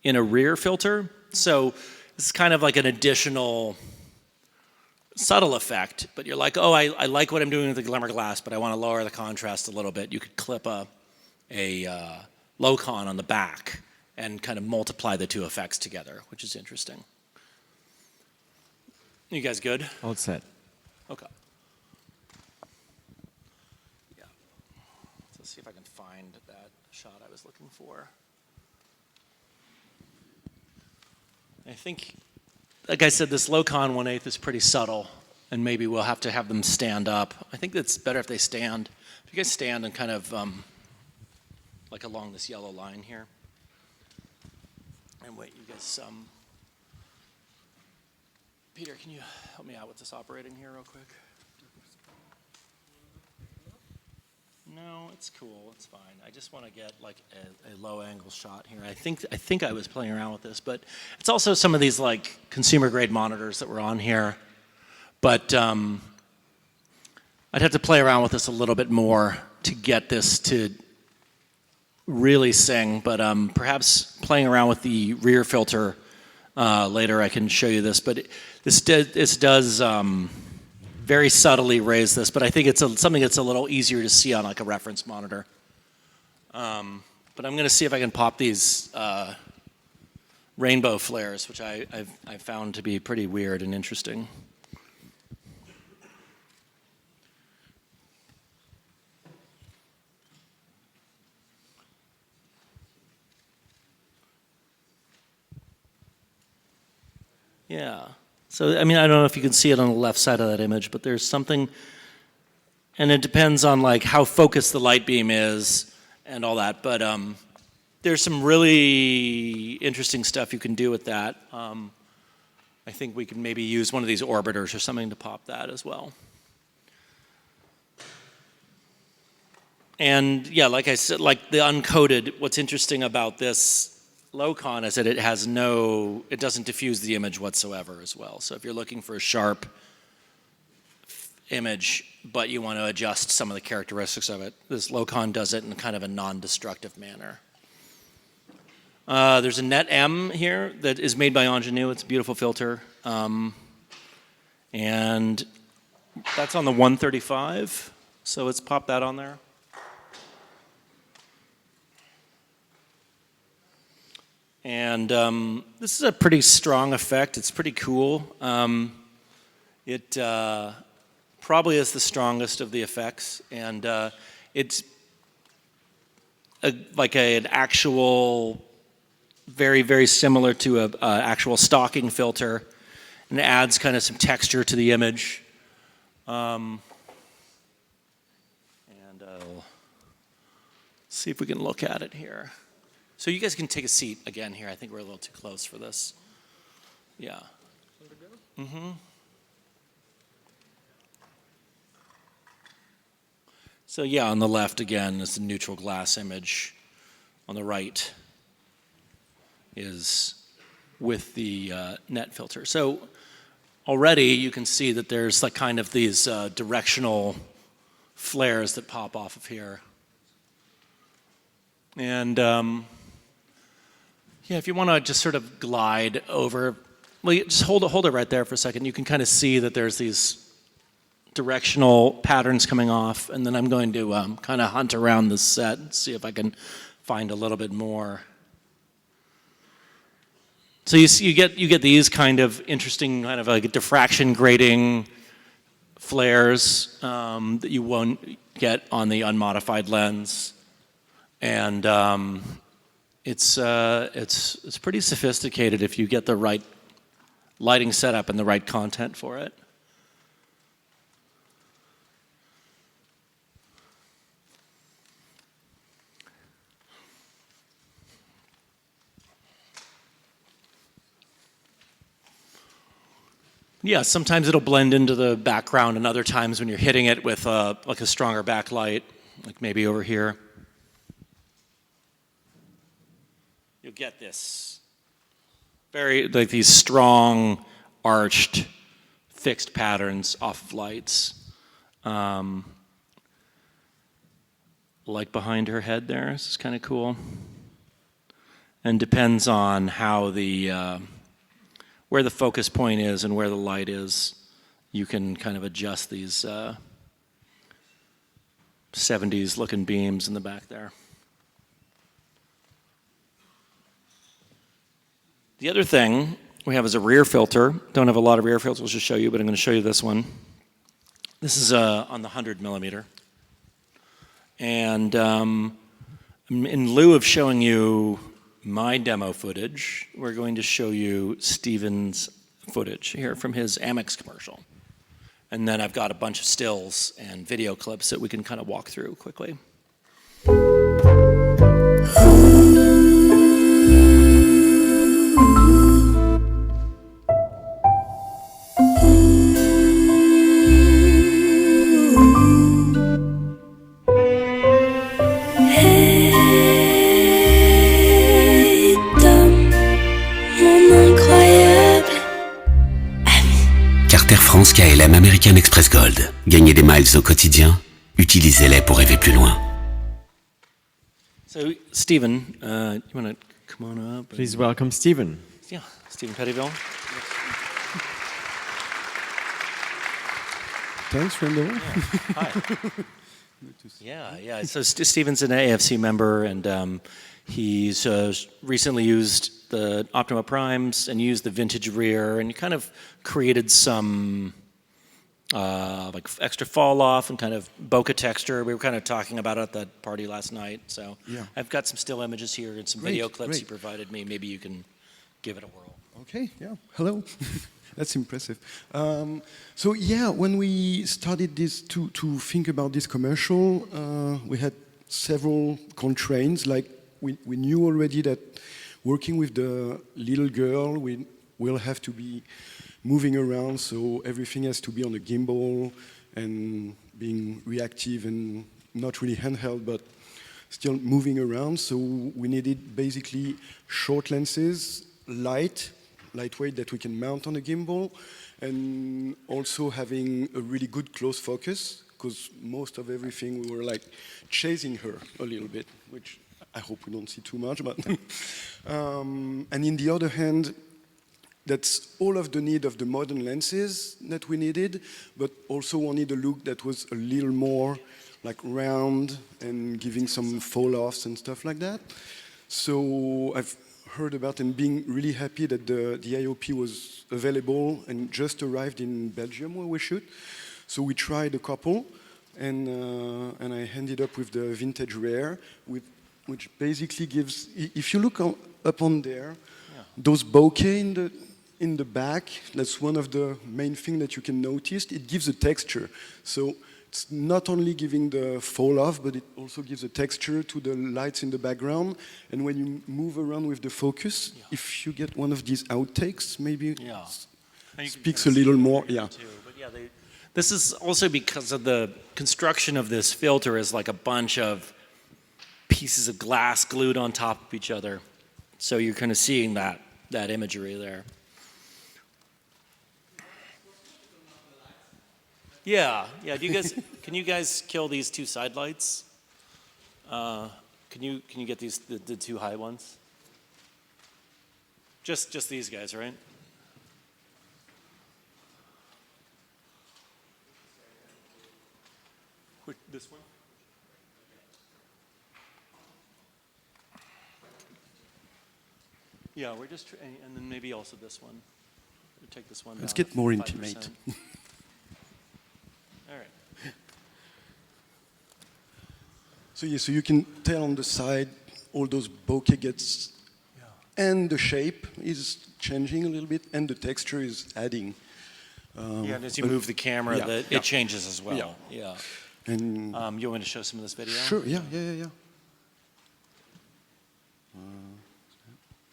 in a rear filter. So this is kind of like an additional subtle effect, but you're like, oh, I like what I'm doing with the glimmer glass, but I want to lower the contrast a little bit. You could clip a low con on the back and kind of multiply the two effects together, which is interesting. You guys good?
All set.
Okay. Yeah. Let's see if I can find that shot I was looking for. I think, like I said, this low con 1/8 is pretty subtle, and maybe we'll have to have them stand up. I think it's better if they stand. If you guys stand and kind of like along this yellow line here. And wait, you guys, Peter, can you help me out with this operating here real quick? No, it's cool. It's fine. I just want to get like a low angle shot here. I think I was playing around with this, but it's also some of these like consumer grade monitors that were on here. But I'd have to play around with this a little bit more to get this to really sing. But perhaps playing around with the rear filter later, I can show you this. But this does very subtly raise this, but I think it's something that's a little easier to see on like a reference monitor. But I'm going to see if I can pop these rainbow flares, which I found to be pretty weird and interesting. Yeah. So, I mean, I don't know if you can see it on the left side of that image, but there's something, and it depends on like how focused the light beam is and all that, but there's some really interesting stuff you can do with that. I think we can maybe use one of these orbiters or something to pop that as well. And yeah, like I said, like the uncoated, what's interesting about this Locon is that it doesn't diffuse the image whatsoever as well. So if you're looking for a sharp image, but you want to adjust some of the characteristics of it, this Locon does it in kind of a non-destructive manner. There's a Net M here that is made by Angenieux. It's a beautiful filter. And that's on the 135. So let's pop that on there. And this is a pretty strong effect. It's pretty cool. It probably is the strongest of the effects. And it's like an actual, very, very similar to an actual stocking filter. And it adds kind of some texture to the image. And I'll see if we can look at it here. So you guys can take a seat again here. I think we're a little too close for this. Yeah. Mm-hmm. So yeah, on the left again is the neutral glass image. On the right is with the net filter. So already you can see that there's like kind of these directional flares that pop off of here. And yeah, if you want to just sort of glide over, well, just hold it right there for a second. You can kind of see that there's these directional patterns coming off, and then I'm going to kind of hunt around the set and see if I can find a little bit more. So you get these kind of interesting kind of like diffraction grating flares that you won't get on the unmodified lens, and it's pretty sophisticated if you get the right lighting setup and the right content for it. Yeah, sometimes it'll blend into the background, and other times when you're hitting it with like a stronger backlight, like maybe over here, you'll get this very, like these strong, arched, fixed patterns off of lights. Like behind her head there, this is kind of cool. And depends on how the where the focus point is and where the light is, you can kind of adjust these 70s looking beams in the back there. The other thing we have is a rear filter. Don't have a lot of rear filters to show you, but I'm going to show you this one. This is on the 100 millimeter. And in lieu of showing you my demo footage, we're going to show you Steven's footage here from his Amex commercial. And then I've got a bunch of stills and video clips that we can kind of walk through quickly.
KLM American Express Gold. Gagnez des miles au quotidien, utilisez-les pour rêver plus loin.
So, Steven, you want to come on up?
Please welcome Steven.
Yeah, Steven Pettyville.
Thanks, Randall.
Hi. Yeah. So Steven's an AFC member, and he's recently used the Optimo Primes and used the vintage rear, and you kind of created some like extra fall off and kind of bokeh texture. We were kind of talking about it at that party last night. So
Yeah.
I've got some still images here and some
Great,
video clips
great.
you provided me. Maybe you can give it a whirl.
Okay, yeah, hello. That's impressive. So yeah, when we started this to think about this commercial, we had several constraints. Like we knew already that working with the little girl, we will have to be moving around, so everything has to be on a gimbal and being reactive and not really handheld, but still moving around. So we needed basically short lenses, lightweight that we can mount on a gimbal, and also having a really good close focus, because most of everything we were like chasing her a little bit, which I hope we don't see too much. But and in the other hand, that's all of the need of the modern lenses that we needed, but also wanted a look that was a little more like round and giving some fall-offs and stuff like that. So I've heard about and being really happy that the IOP was available and just arrived in Belgium where we shoot. So we tried a couple, and I ended up with the vintage rare, which basically gives, if you look up on there, those bokeh in the back, that's one of the main things that you can notice. It gives a texture. So it's not only giving the fall off, but it also gives a texture to the lights in the background. And when you move around with the focus, if you get one of these outtakes, maybe speaks a little more. Yeah.
But yeah, this is also because of the construction of this filter is like a bunch of pieces of glass glued on top of each other. So you're kind of seeing that imagery there. Yeah. Do you guys? Can you guys kill these two side lights? Can you get these the two high ones? Just these guys, right? This one. Yeah, we're just and then maybe also this one. We'll take this one.
Let's
down
get more
5%.
intimate.
All right.
So yeah, so you can tell on the side all those bokeh gets, and the shape is changing a little bit, and the texture is adding.
Yeah, and as you move the camera, it changes as well. Yeah.
And
you want me to show some of this video?
sure, yeah.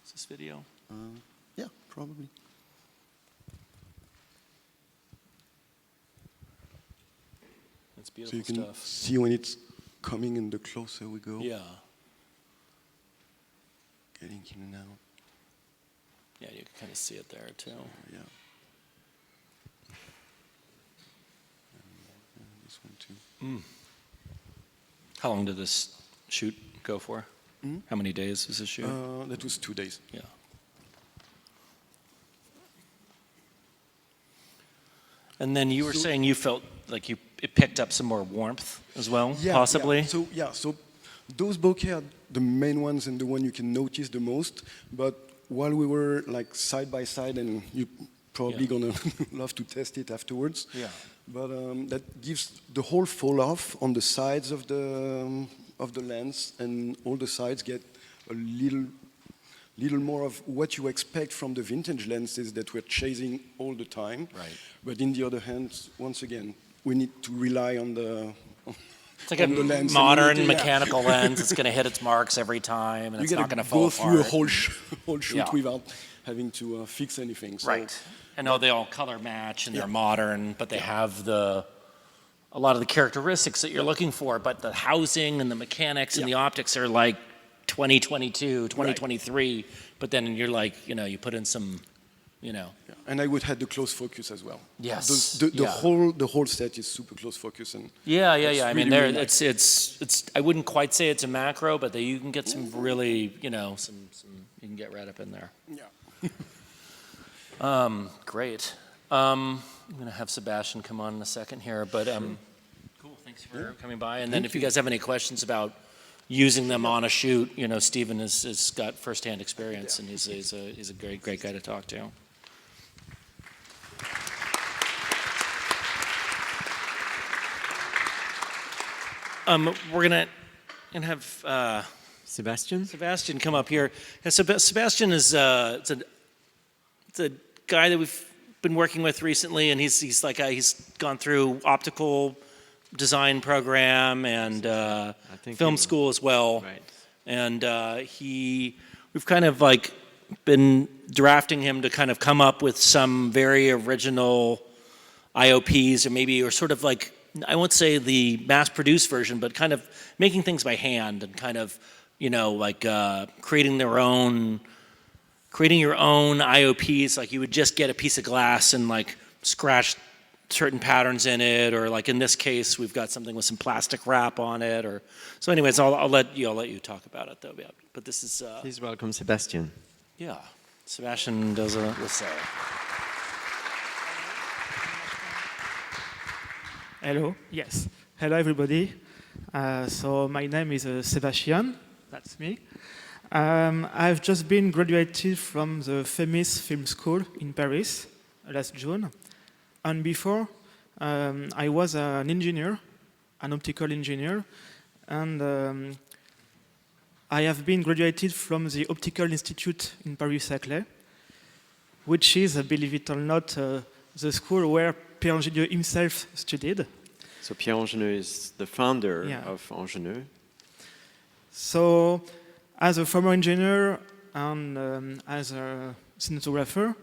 Is this video?
Yeah, probably.
It's
So
beautiful
you can
stuff.
see when it's coming, and the closer we go.
Yeah.
Getting in and out.
Yeah, you can kind of see it there too.
Yeah. And this one too.
How long did this shoot go for? How many days was this shoot?
That was 2 days.
Yeah. And then you were saying you felt like it picked up some more warmth as well, possibly?
Yeah. So those bokeh are the main ones and the one you can notice the most. But while we were like side by side, and you're probably gonna love to test it afterwards.
Yeah.
But that gives the whole fall off on the sides of the lens, and all the sides get a little more of what you expect from the vintage lenses that we're chasing all the time.
Right.
But in the other hand, once again, we need to rely on the
It's like a
lens,
modern mechanical lens. It's going to hit its marks every time, and it's not going to fall
go
apart.
through a whole shoot
Yeah.
without having to fix anything. So
Right. I know they all color match and they're modern, but they have a lot of the characteristics that you're looking for, but the housing and the mechanics and the optics are like 2022, 2023, but then you're like, you put in some,
Yeah. And I would have the close focus as well.
Yes.
The whole set is super close focus, and
Yeah. I
It's
mean,
really, really nice.
it's. I wouldn't quite say it's a macro, but you can get some really, some you can get right up in there.
yeah.
Great. I'm gonna have Sebastian come on in a second here, but cool. Thanks for coming by. And then if you guys have any questions about using them on a shoot, you know, Stephen has got firsthand experience, and he's a great guy to talk to. We're gonna have Sebastian come up here. Yeah, Sebastian is it's a guy that we've been working with recently, and he's gone through optical design program and film school as well.
Right.
And we've kind of like been drafting him to kind of come up with some very original IOPs, or sort of like, I won't say the mass-produced version, but kind of making things by hand and kind of, you know, like creating your own IOPs. Like you would just get a piece of glass and like scratch certain patterns in it, or like in this case, we've got something with some plastic wrap on it. Or so, anyways, I'll let you talk about it though. Yeah. But this is.
Please welcome Sebastian.
Yeah, Sebastian does let's say.
Hello. Yes. Hello, everybody. So my name is Sebastian. That's me. I've just been graduated from the famous film school in Paris last June. And before, I was an engineer, an optical engineer. And I have been graduated from the Optical Institute in Paris-Saclay, which is, believe it or not, the school where Pierre Angenieux himself studied.
So Pierre Angenieux is the founder of Angenieux.
So, as a former engineer and as a cinematographer,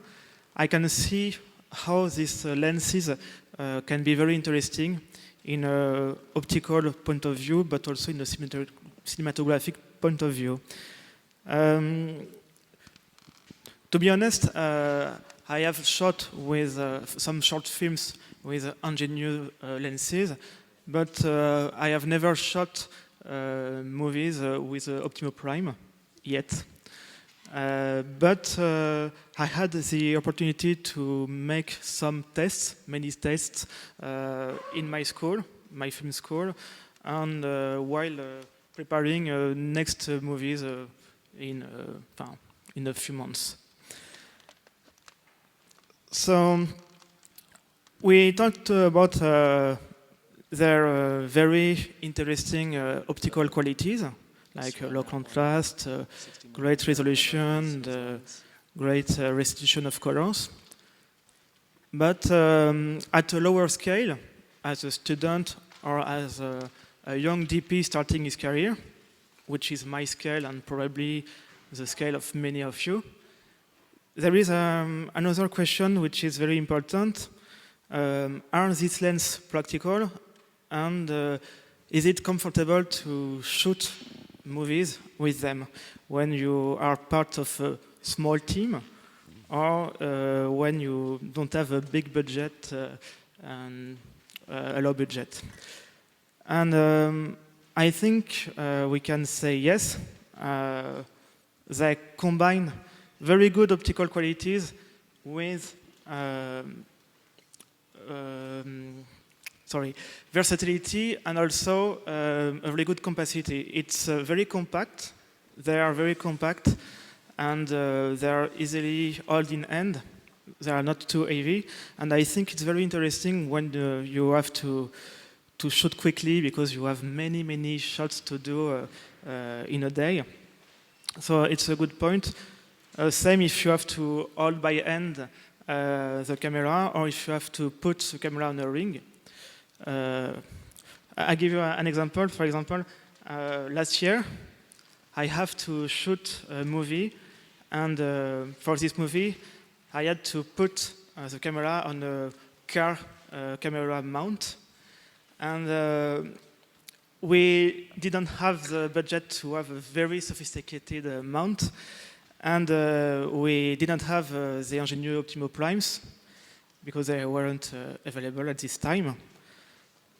I can see how these lenses can be very interesting in an optical point of view, but also in a cinematographic point of view. To be honest, I have shot with some short films with Angenieux lenses, but I have never shot movies with Optimo Prime yet. But I had the opportunity to make some tests, many tests, in my school, my film school, and while preparing next movies in a few months. So we talked about their very interesting optical qualities, like low contrast, great resolution, great restitution of colors. But at a lower scale, as a student or as a young DP starting his career, which is my scale and probably the scale of many of you, there is another question which is very important. Are these lenses practical, and is it comfortable to shoot movies with them when you are part of a small team, or when you don't have a big budget and a low budget? And I think we can say yes. They combine very good optical qualities with versatility and also a very good capacity. It's very compact. They are very compact, and they are easily held in hand. They are not too heavy, and I think it's very interesting when you have to shoot quickly because you have many shots to do in a day. So it's a good point. Same if you have to hold by hand the camera, or if you have to put the camera on a ring. I'll give you an example. For example, last year, I have to shoot a movie, and for this movie, I had to put the camera on a car camera mount, and we didn't have the budget to have a very sophisticated mount, and we didn't have the Angenieux Optimo Primes because they weren't available at this time.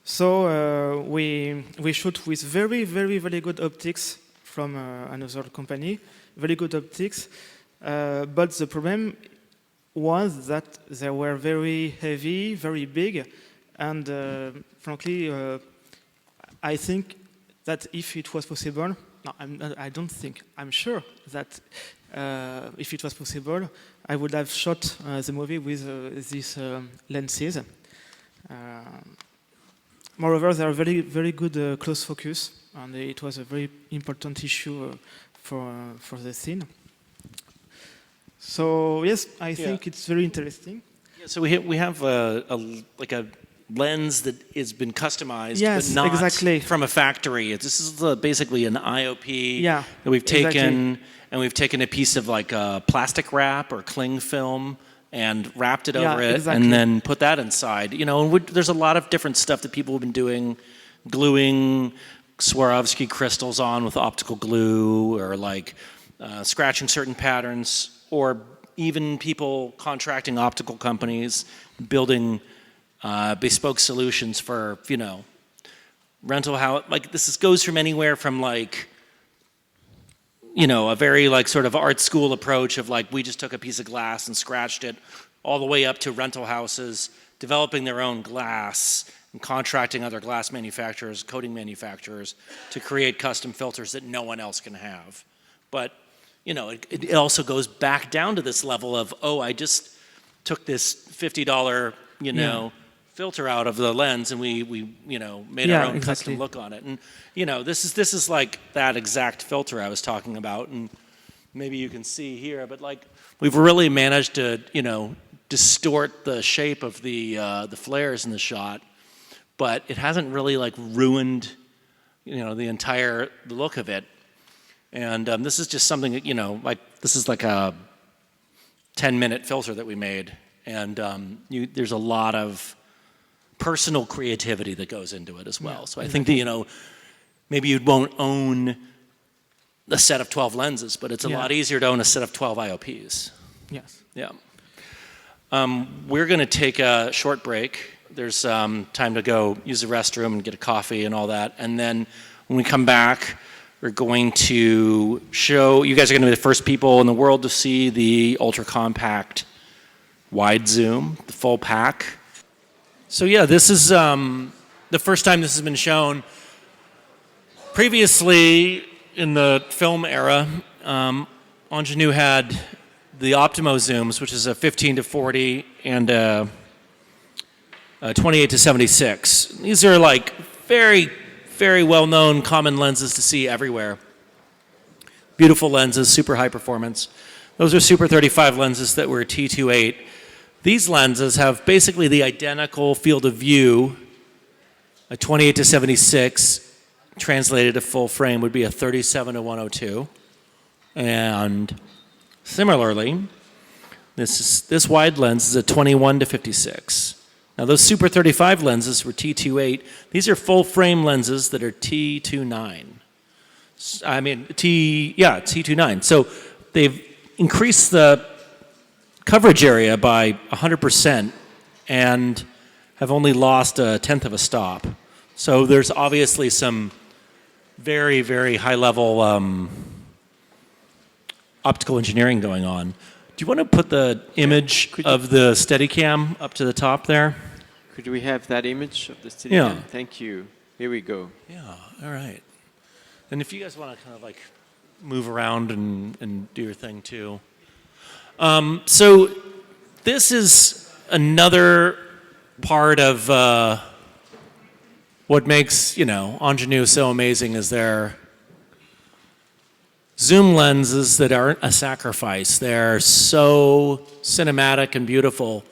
So we shoot with very good optics from another company, very good optics, but the problem was that they were very heavy, very big, and frankly, I think that if it was possible, no, I don't think, I'm sure that if it was possible, I would have shot the movie with these lenses. Moreover, they are very, very good close focus, and it was a very important issue for the scene. So yes, I think it's very interesting.
Yeah, so we have like a lens that has been customized,
yes,
but not
exactly.
from a factory. This is basically an IOP
that
we've taken, and we've taken a piece of like plastic wrap or cling film and wrapped it over it, and then put that inside. You know, and there's a lot of different stuff that people have been doing, gluing Swarovski crystals on with optical glue, or like scratching certain patterns, or even people contracting optical companies, building bespoke solutions for, you know, rental house. Like this goes from anywhere from like, you know, a very like sort of art school approach of like, we just took a piece of glass and scratched it, all the way up to rental houses developing their own glass and contracting other glass manufacturers, coating manufacturers to create custom filters that no one else can have. But, you know, it also goes back down to this level of, oh, I just took this $50, you know, filter out of the lens, and we you know, made our own custom look on it. And you know, this is like that exact filter I was talking about, and maybe you can see here, but like we've really managed to, you know, distort the shape of the flares in the shot, but it hasn't really like ruined, you know, the entire look of it. And this is just something that, you know, like this is like a 10-minute filter that we made, and there's a lot of personal creativity that goes into it as well. So I think that, you know, maybe you won't own a set of 12 lenses, but it's a lot easier to own a set of 12 IOPs.
Yes.
Yeah. We're going to take a short break. There's time to go use the restroom and get a coffee and all that. And then when we come back, we're going to show, you guys are going to be the first people in the world to see the Ultra Compact wide zoom, the full pack. So yeah, this is the first time this has been shown. Previously, in the film era, Angenieux had the Optimo zooms, which is a 15 to 40 and a 28 to 76. These are like very, very well-known common lenses to see everywhere. Beautiful lenses, super high performance. Those are Super 35 lenses that were T28. These lenses have basically the identical field of view. A 28 to 76 translated to full frame would be a 37 to 102. And similarly, this wide lens is a 21 to 56. Now those Super 35 lenses were T28. These are full frame lenses that are T29. I mean, T29. So they've increased the coverage area by 100% and have only lost a tenth of a stop. So there's obviously some very, very high level optical engineering going on. Do you want to put the image of the Steadicam up to the top there?
Could we have that image of the Steadicam?
Yeah.
Thank you. Here we go.
Yeah, all right. And if you guys want to kind of like move around and do your thing too. So this is another part of what makes, you know, Angenieux so amazing is their zoom lenses that aren't a sacrifice. They're so cinematic and beautiful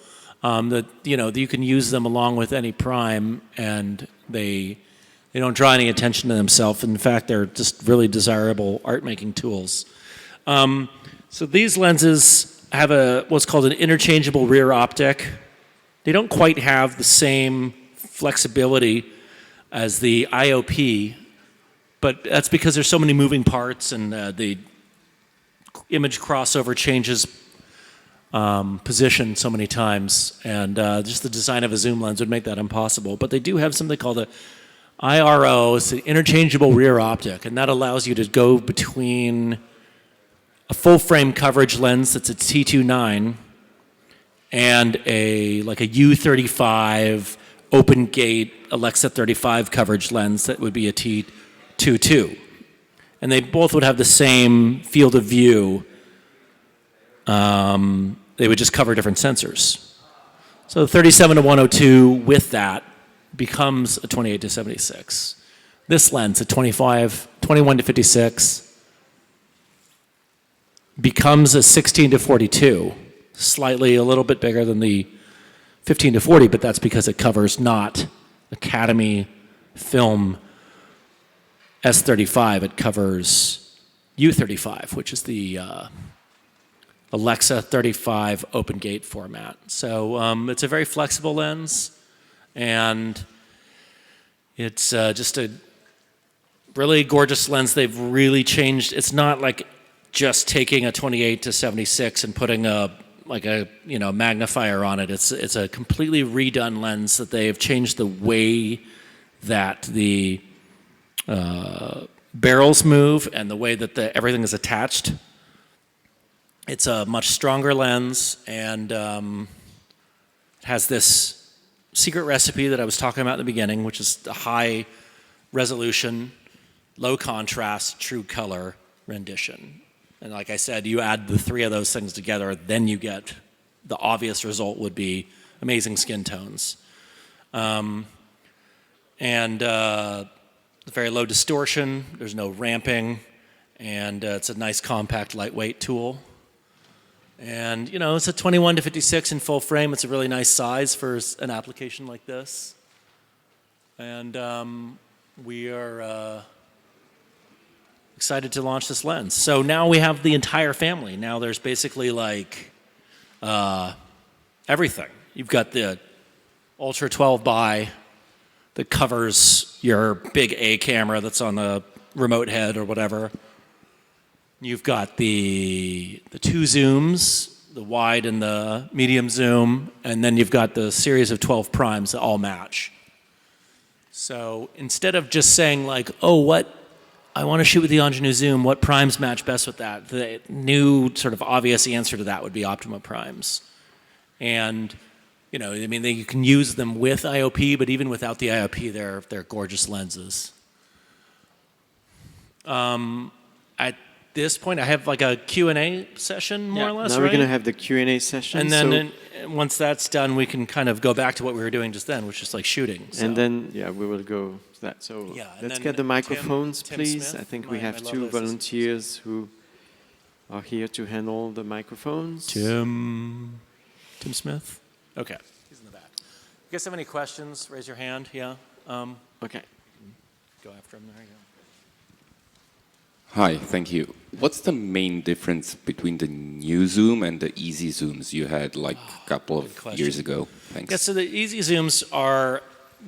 that, you know, you can use them along with any prime, and they don't draw any attention to themselves. In fact, they're just really desirable art-making tools. So these lenses have what's called an interchangeable rear optic. They don't quite have the same flexibility as the IOP, but that's because there's so many moving parts, and the image crossover changes position so many times, and just the design of a zoom lens would make that impossible. But they do have something called a IRO, it's the interchangeable rear optic, and that allows you to go between a full frame coverage lens that's a T29 and like a U35 open gate Alexa 35 coverage lens that would be a T29. 2.2. And they both would have the same field of view. They would just cover different sensors. So 37 to 102 with that becomes a 28 to 76. This lens at 21 to 56 becomes a 16 to 42, slightly a little bit bigger than the 15 to 40, but that's because it covers not Academy film S35, it covers U35, which is the Alexa 35 open gate format. So it's a very flexible lens, and it's just a really gorgeous lens. They've really changed. It's not like just taking a 28 to 76 and putting a magnifier on it. It's a completely redone lens that they've changed the way that the barrels move and the way that everything is attached. It's a much stronger lens, and it has this secret recipe that I was talking about in the beginning, which is a high resolution, low contrast, true color rendition. And like I said, you add the three of those things together, then you get the obvious result would be amazing skin tones. Very low distortion, there's no ramping, and it's a nice compact lightweight tool. And you know, it's a 21 to 56 in full frame. It's a really nice size for an application like this. And we are excited to launch this lens. So now we have the entire family. Now there's basically like everything. You've got the Ultra 12 by that covers your big A camera that's on the remote head or whatever. You've got the two zooms, the wide and the medium zoom, and then you've got the series of 12 primes that all match. So instead of just saying like, oh, I want to shoot with the Angenieux zoom, what primes match best with that? The new sort of obvious answer to that would be Optimo primes. And you know, I mean, you can use them with IOP, but even without the IOP, they're gorgeous lenses. At this point, I have like a Q&A session, more or less,
now
right?
we're going to have the Q&A session.
And then once that's done, we can kind of go back to what we were doing just then, which is like shooting. So.
And then, we will go to that. So let's get the microphones,
Tim
please.
Smith,
I think we have two volunteers who are here to handle the microphones.
Tim Smith? Okay, he's in the back. If you guys have any questions, raise your hand. Yeah.
Okay.
Go after him. There you go.
Hi, thank you. What's the main difference between the new zoom and the easy zooms you had like a couple of years ago? Thanks.
Yeah, so the easy zooms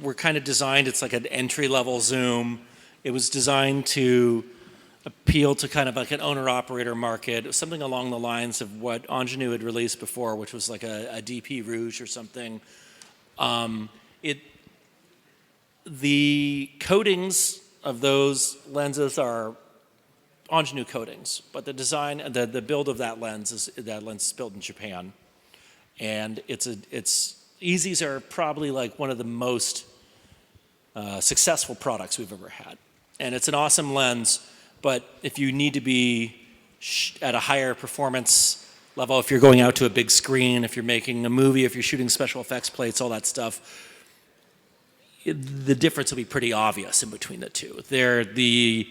were kind of designed, it's like an entry-level zoom. It was designed to appeal to kind of like an owner-operator market, something along the lines of what Angenieux had released before, which was like a DP Rouge or something. The coatings of those lenses are Angenieux coatings, but the design, the build of that lens is built in Japan, and Easies are probably like one of the most successful products we've ever had, and it's an awesome lens. But if you need to be at a higher performance level, if you're going out to a big screen, if you're making a movie, if you're shooting special effects plates, all that stuff, the difference will be pretty obvious in between the two. The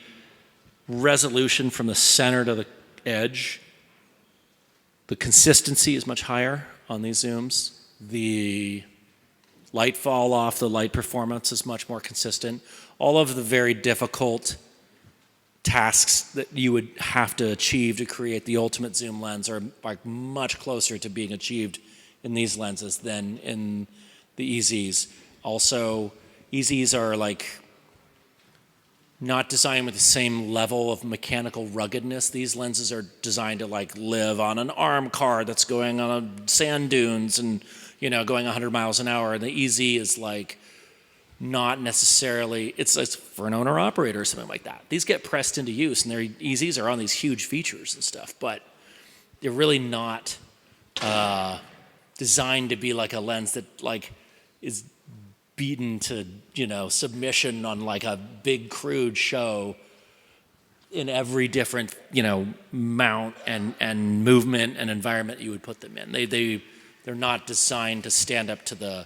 resolution from the center to the edge, the consistency is much higher on these zooms. The light fall off, the light performance is much more consistent. All of the very difficult tasks that you would have to achieve to create the ultimate zoom lens are like much closer to being achieved in these lenses than in the EZs. Also, EZs are like not designed with the same level of mechanical ruggedness. These lenses are designed to like live on an arm car that's going on sand dunes and, you know, going 100 miles an hour. And the EZ is like not necessarily, it's for an owner operator or something like that. These get pressed into use, and their EZs are on these huge features and stuff, but they're really not designed to be like a lens that like is beaten to, submission on like a big crude show in every different, mount and movement and environment you would put them in. They're not designed to stand up to the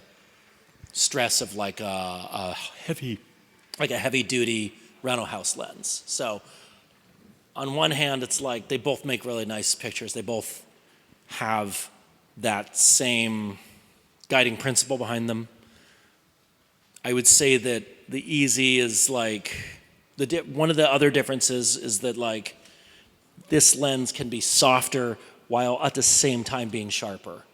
stress of like a heavy duty rental house lens. So on one hand, it's like they both make really nice pictures. They both have that same guiding principle behind them. I would say that the easy is like, one of the other differences is that like this lens can be softer while at the same time being sharper.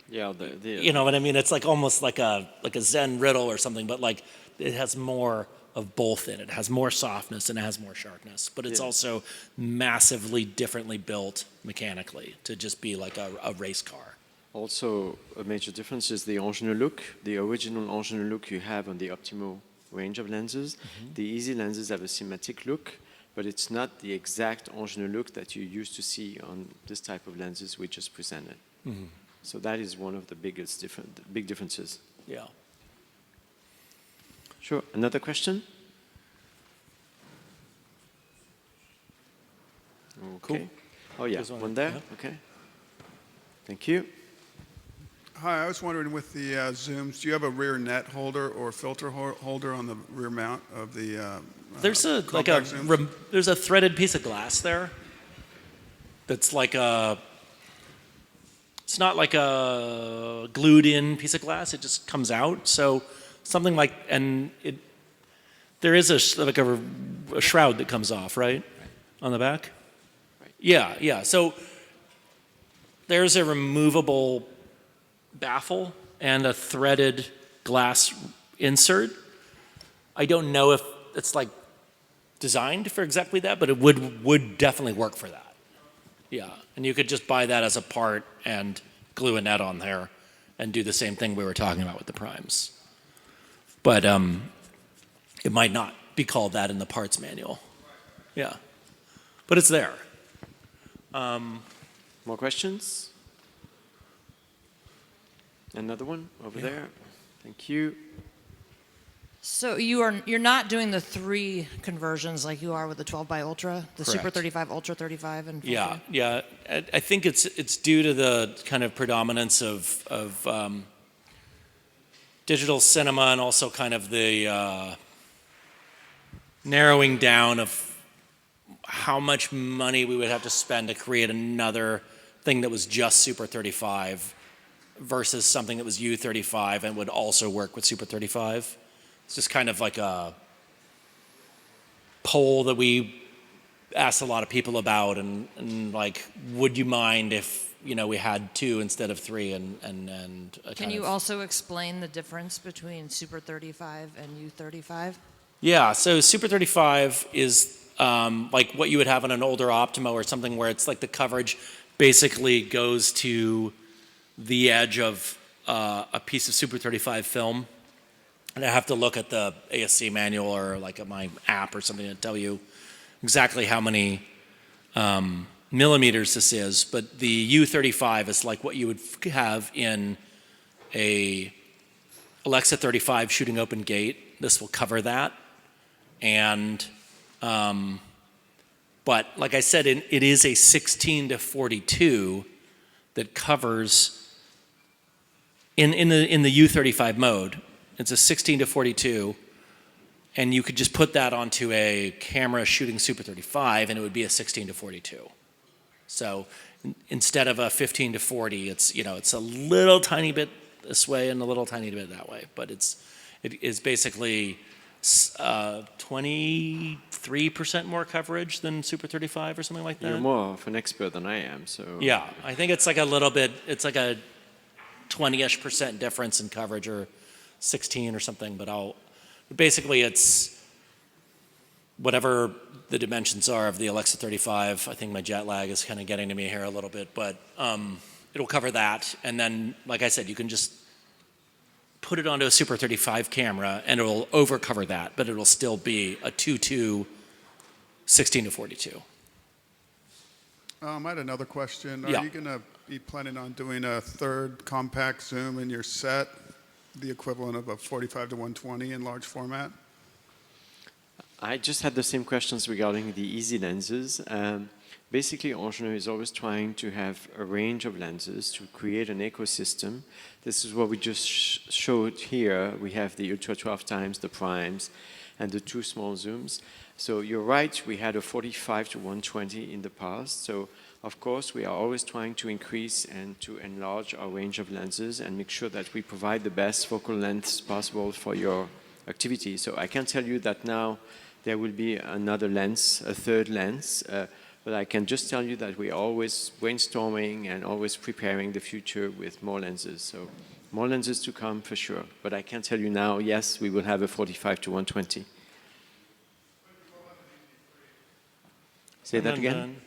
Yeah,
you know what I mean? It's like almost like a Zen riddle or something, but like it has more of both in it. It has more softness and it has more sharpness, but it's also massively differently built mechanically to just be like a race car.
Also, a major difference is the Angenieux look. The original Angenieux look you have on the Optimo range of lenses. The easy lenses have a cinematic look, but it's not the exact Angenieux look that you used to see on this type of lenses we just presented. So that is one of the big differences.
Yeah.
Sure. Another question? Okay.
Cool.
Oh yeah, one there.
Yeah.
Okay. Thank you.
Hi, I was wondering with the zooms, do you have a rear net holder or filter holder on the rear mount of the
There's there's a threaded piece of glass there that's like it's not like a glued in piece of glass, it just comes out. So something like, there is a shroud that comes off, right? On the back?
Right.
Yeah. So there's a removable baffle and a threaded glass insert. I don't know if it's like designed for exactly that, but it would definitely work for that. Yeah, and you could just buy that as a part and glue a net on there and do the same thing we were talking about with the primes. But it might not be called that in the parts manual. Yeah, but it's there.
More questions? Another one over there. Thank you.
So you're not doing the 3 conversions like you are with the 12 by Ultra, the
Correct.
Super 35, Ultra 35, and
40? Yeah. I think it's due to the kind of predominance of digital cinema and also kind of the narrowing down of how much money we would have to spend to create another thing that was just Super 35 versus something that was U35 and would also work with Super 35. It's just kind of like a poll that we asked a lot of people about, and like, would you mind if we had 2 instead of 3? And
can you also explain the difference between Super 35 and U35?
Yeah, so Super 35 is like what you would have on an older Optimo or something, where it's like the coverage basically goes to the edge of a piece of Super 35 film. And I have to look at the ASC manual or like at my app or something to tell you exactly how many millimeters this is. But the U35 is like what you would have in a Alexa 35 shooting open gate. This will cover that. And but like I said, it is a 16 to 42 that covers in the U35 mode. It's a 16 to 42, and you could just put that onto a camera shooting Super 35, and it would be a 16 to 42. So instead of a 15 to 40, it's a little tiny bit this way and a little tiny bit that way, but it is basically 23% more coverage than Super 35 or something like that.
You're more of an expert than I am, so.
Yeah, I think it's like a little bit. It's like a 20-ish% difference in coverage, or 16 or something, but basically it's whatever the dimensions are of the Alexa 35. I think my jet lag is kind of getting to me here a little bit, but it'll cover that. And then, like I said, you can just put it onto a Super 35 camera and it'll overcover that, but it'll still be a 2.2 16 to 42.
I had another question.
Yeah.
Are you going to be planning on doing a 3rd compact zoom in your set? the equivalent of a 45 to 120 in large format?
I just had the same questions regarding the easy lenses. Basically, Angenieux is always trying to have a range of lenses to create an ecosystem. This is what we just showed here. We have the Ultra 12 times, the primes, and the 2 small zooms. So you're right, we had a 45 to 120 in the past. So of course, we are always trying to increase and to enlarge our range of lenses and make sure that we provide the best focal lengths possible for your activity. So I can tell you that now there will be another lens, a third lens, but I can just tell you that we're always brainstorming and always preparing the future with more lenses. So more lenses to come for sure. But I can tell you now, yes, we will have a 45 to 120. Say that again?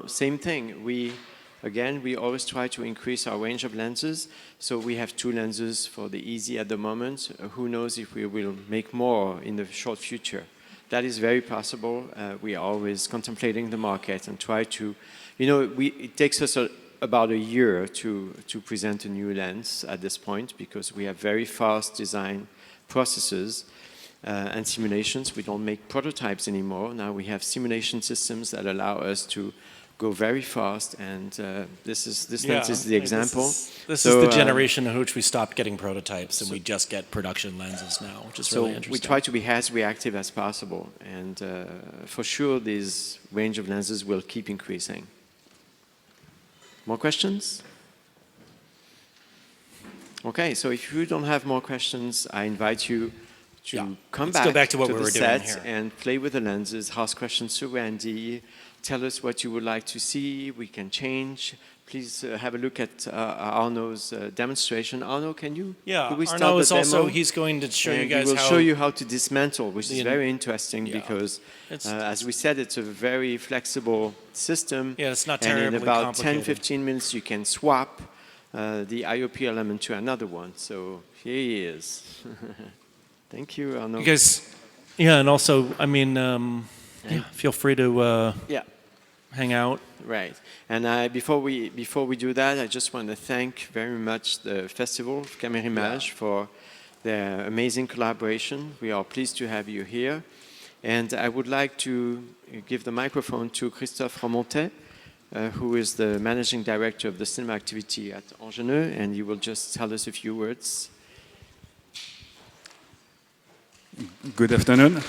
Same thing. We always try to increase our range of lenses. So we have 2 lenses for the easy at the moment. Who knows if we will make more in the short future. That is very possible. We are always contemplating the market and try to, it takes us about a year to present a new lens at this point because we have very fast design processes and simulations. We don't make prototypes anymore. Now we have simulation systems that allow us to go very fast, and this lens is the example.
This is the generation in which we stopped getting prototypes and we just get production lenses now, which is really interesting.
We try to be as reactive as possible, and for sure this range of lenses will keep increasing. More questions? Okay, so if you don't have more questions, I invite you to come back to the set and play with the lenses, ask questions to Randy, tell us what you would like to see, we can change. Please have a look at Arnaud's demonstration. Arnaud, can you?
Yeah,
we start
Arnaud is
the demo?
also, he's going to show you guys
He will
how...
show you how to dismantle, which is very interesting because, as we said, it's a very flexible system.
Yeah, it's not terribly
and in about
complicated.
10-15 minutes, you can swap the IOP element to another one. So here he is. Thank you, Arnaud.
You guys, and also, I mean, feel free to hang out.
Right. And before we do that, I just want to thank very much the Festival of CAMERIMAGE for their amazing collaboration. We are pleased to have you here. And I would like to give the microphone to Christophe Remontet, who is the Managing Director of the cinema activity at Angenieux, and he will just tell us a few words.
Good afternoon.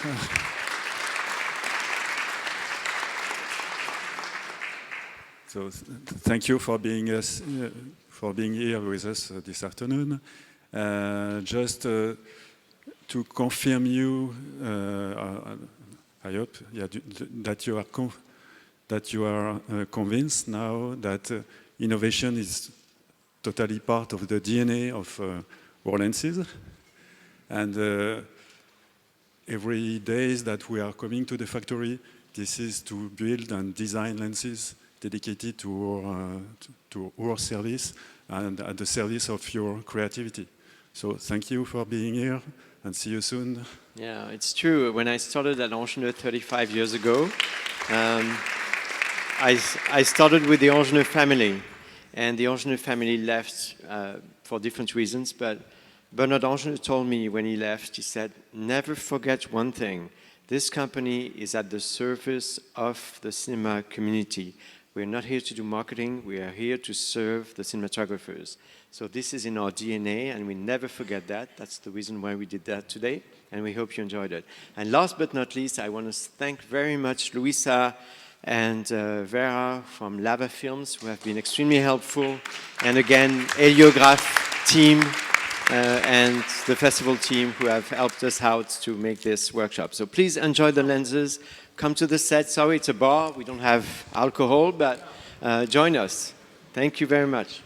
So thank you for being here with us this afternoon. Just to confirm you, I hope that you are convinced now that innovation is totally part of the DNA of our lenses, and every day that we are coming to the factory, this is to build and design lenses dedicated to our service and at the service of your creativity. So thank you for being here and see you soon.
Yeah, it's true. When I started at Angenieux 35 years ago, I started with the Angenieux family, and the Angenieux family left for different reasons, but Bernard Angenieux told me when he left, he said, never forget one thing. This company is at the service of the cinema community. We're not here to do marketing, we are here to serve the cinematographers. So this is in our DNA, and we never forget that. That's the reason why we did that today, and we hope you enjoyed it. And last but not least, I want to thank very much Luisa and Vera from Lava Films, who have been extremely helpful. And again, Heliograph team and the festival team who have helped us out to make this workshop. So please enjoy the lenses. Come to the set. Sorry, it's a bar. We don't have alcohol, but join us. Thank you very much.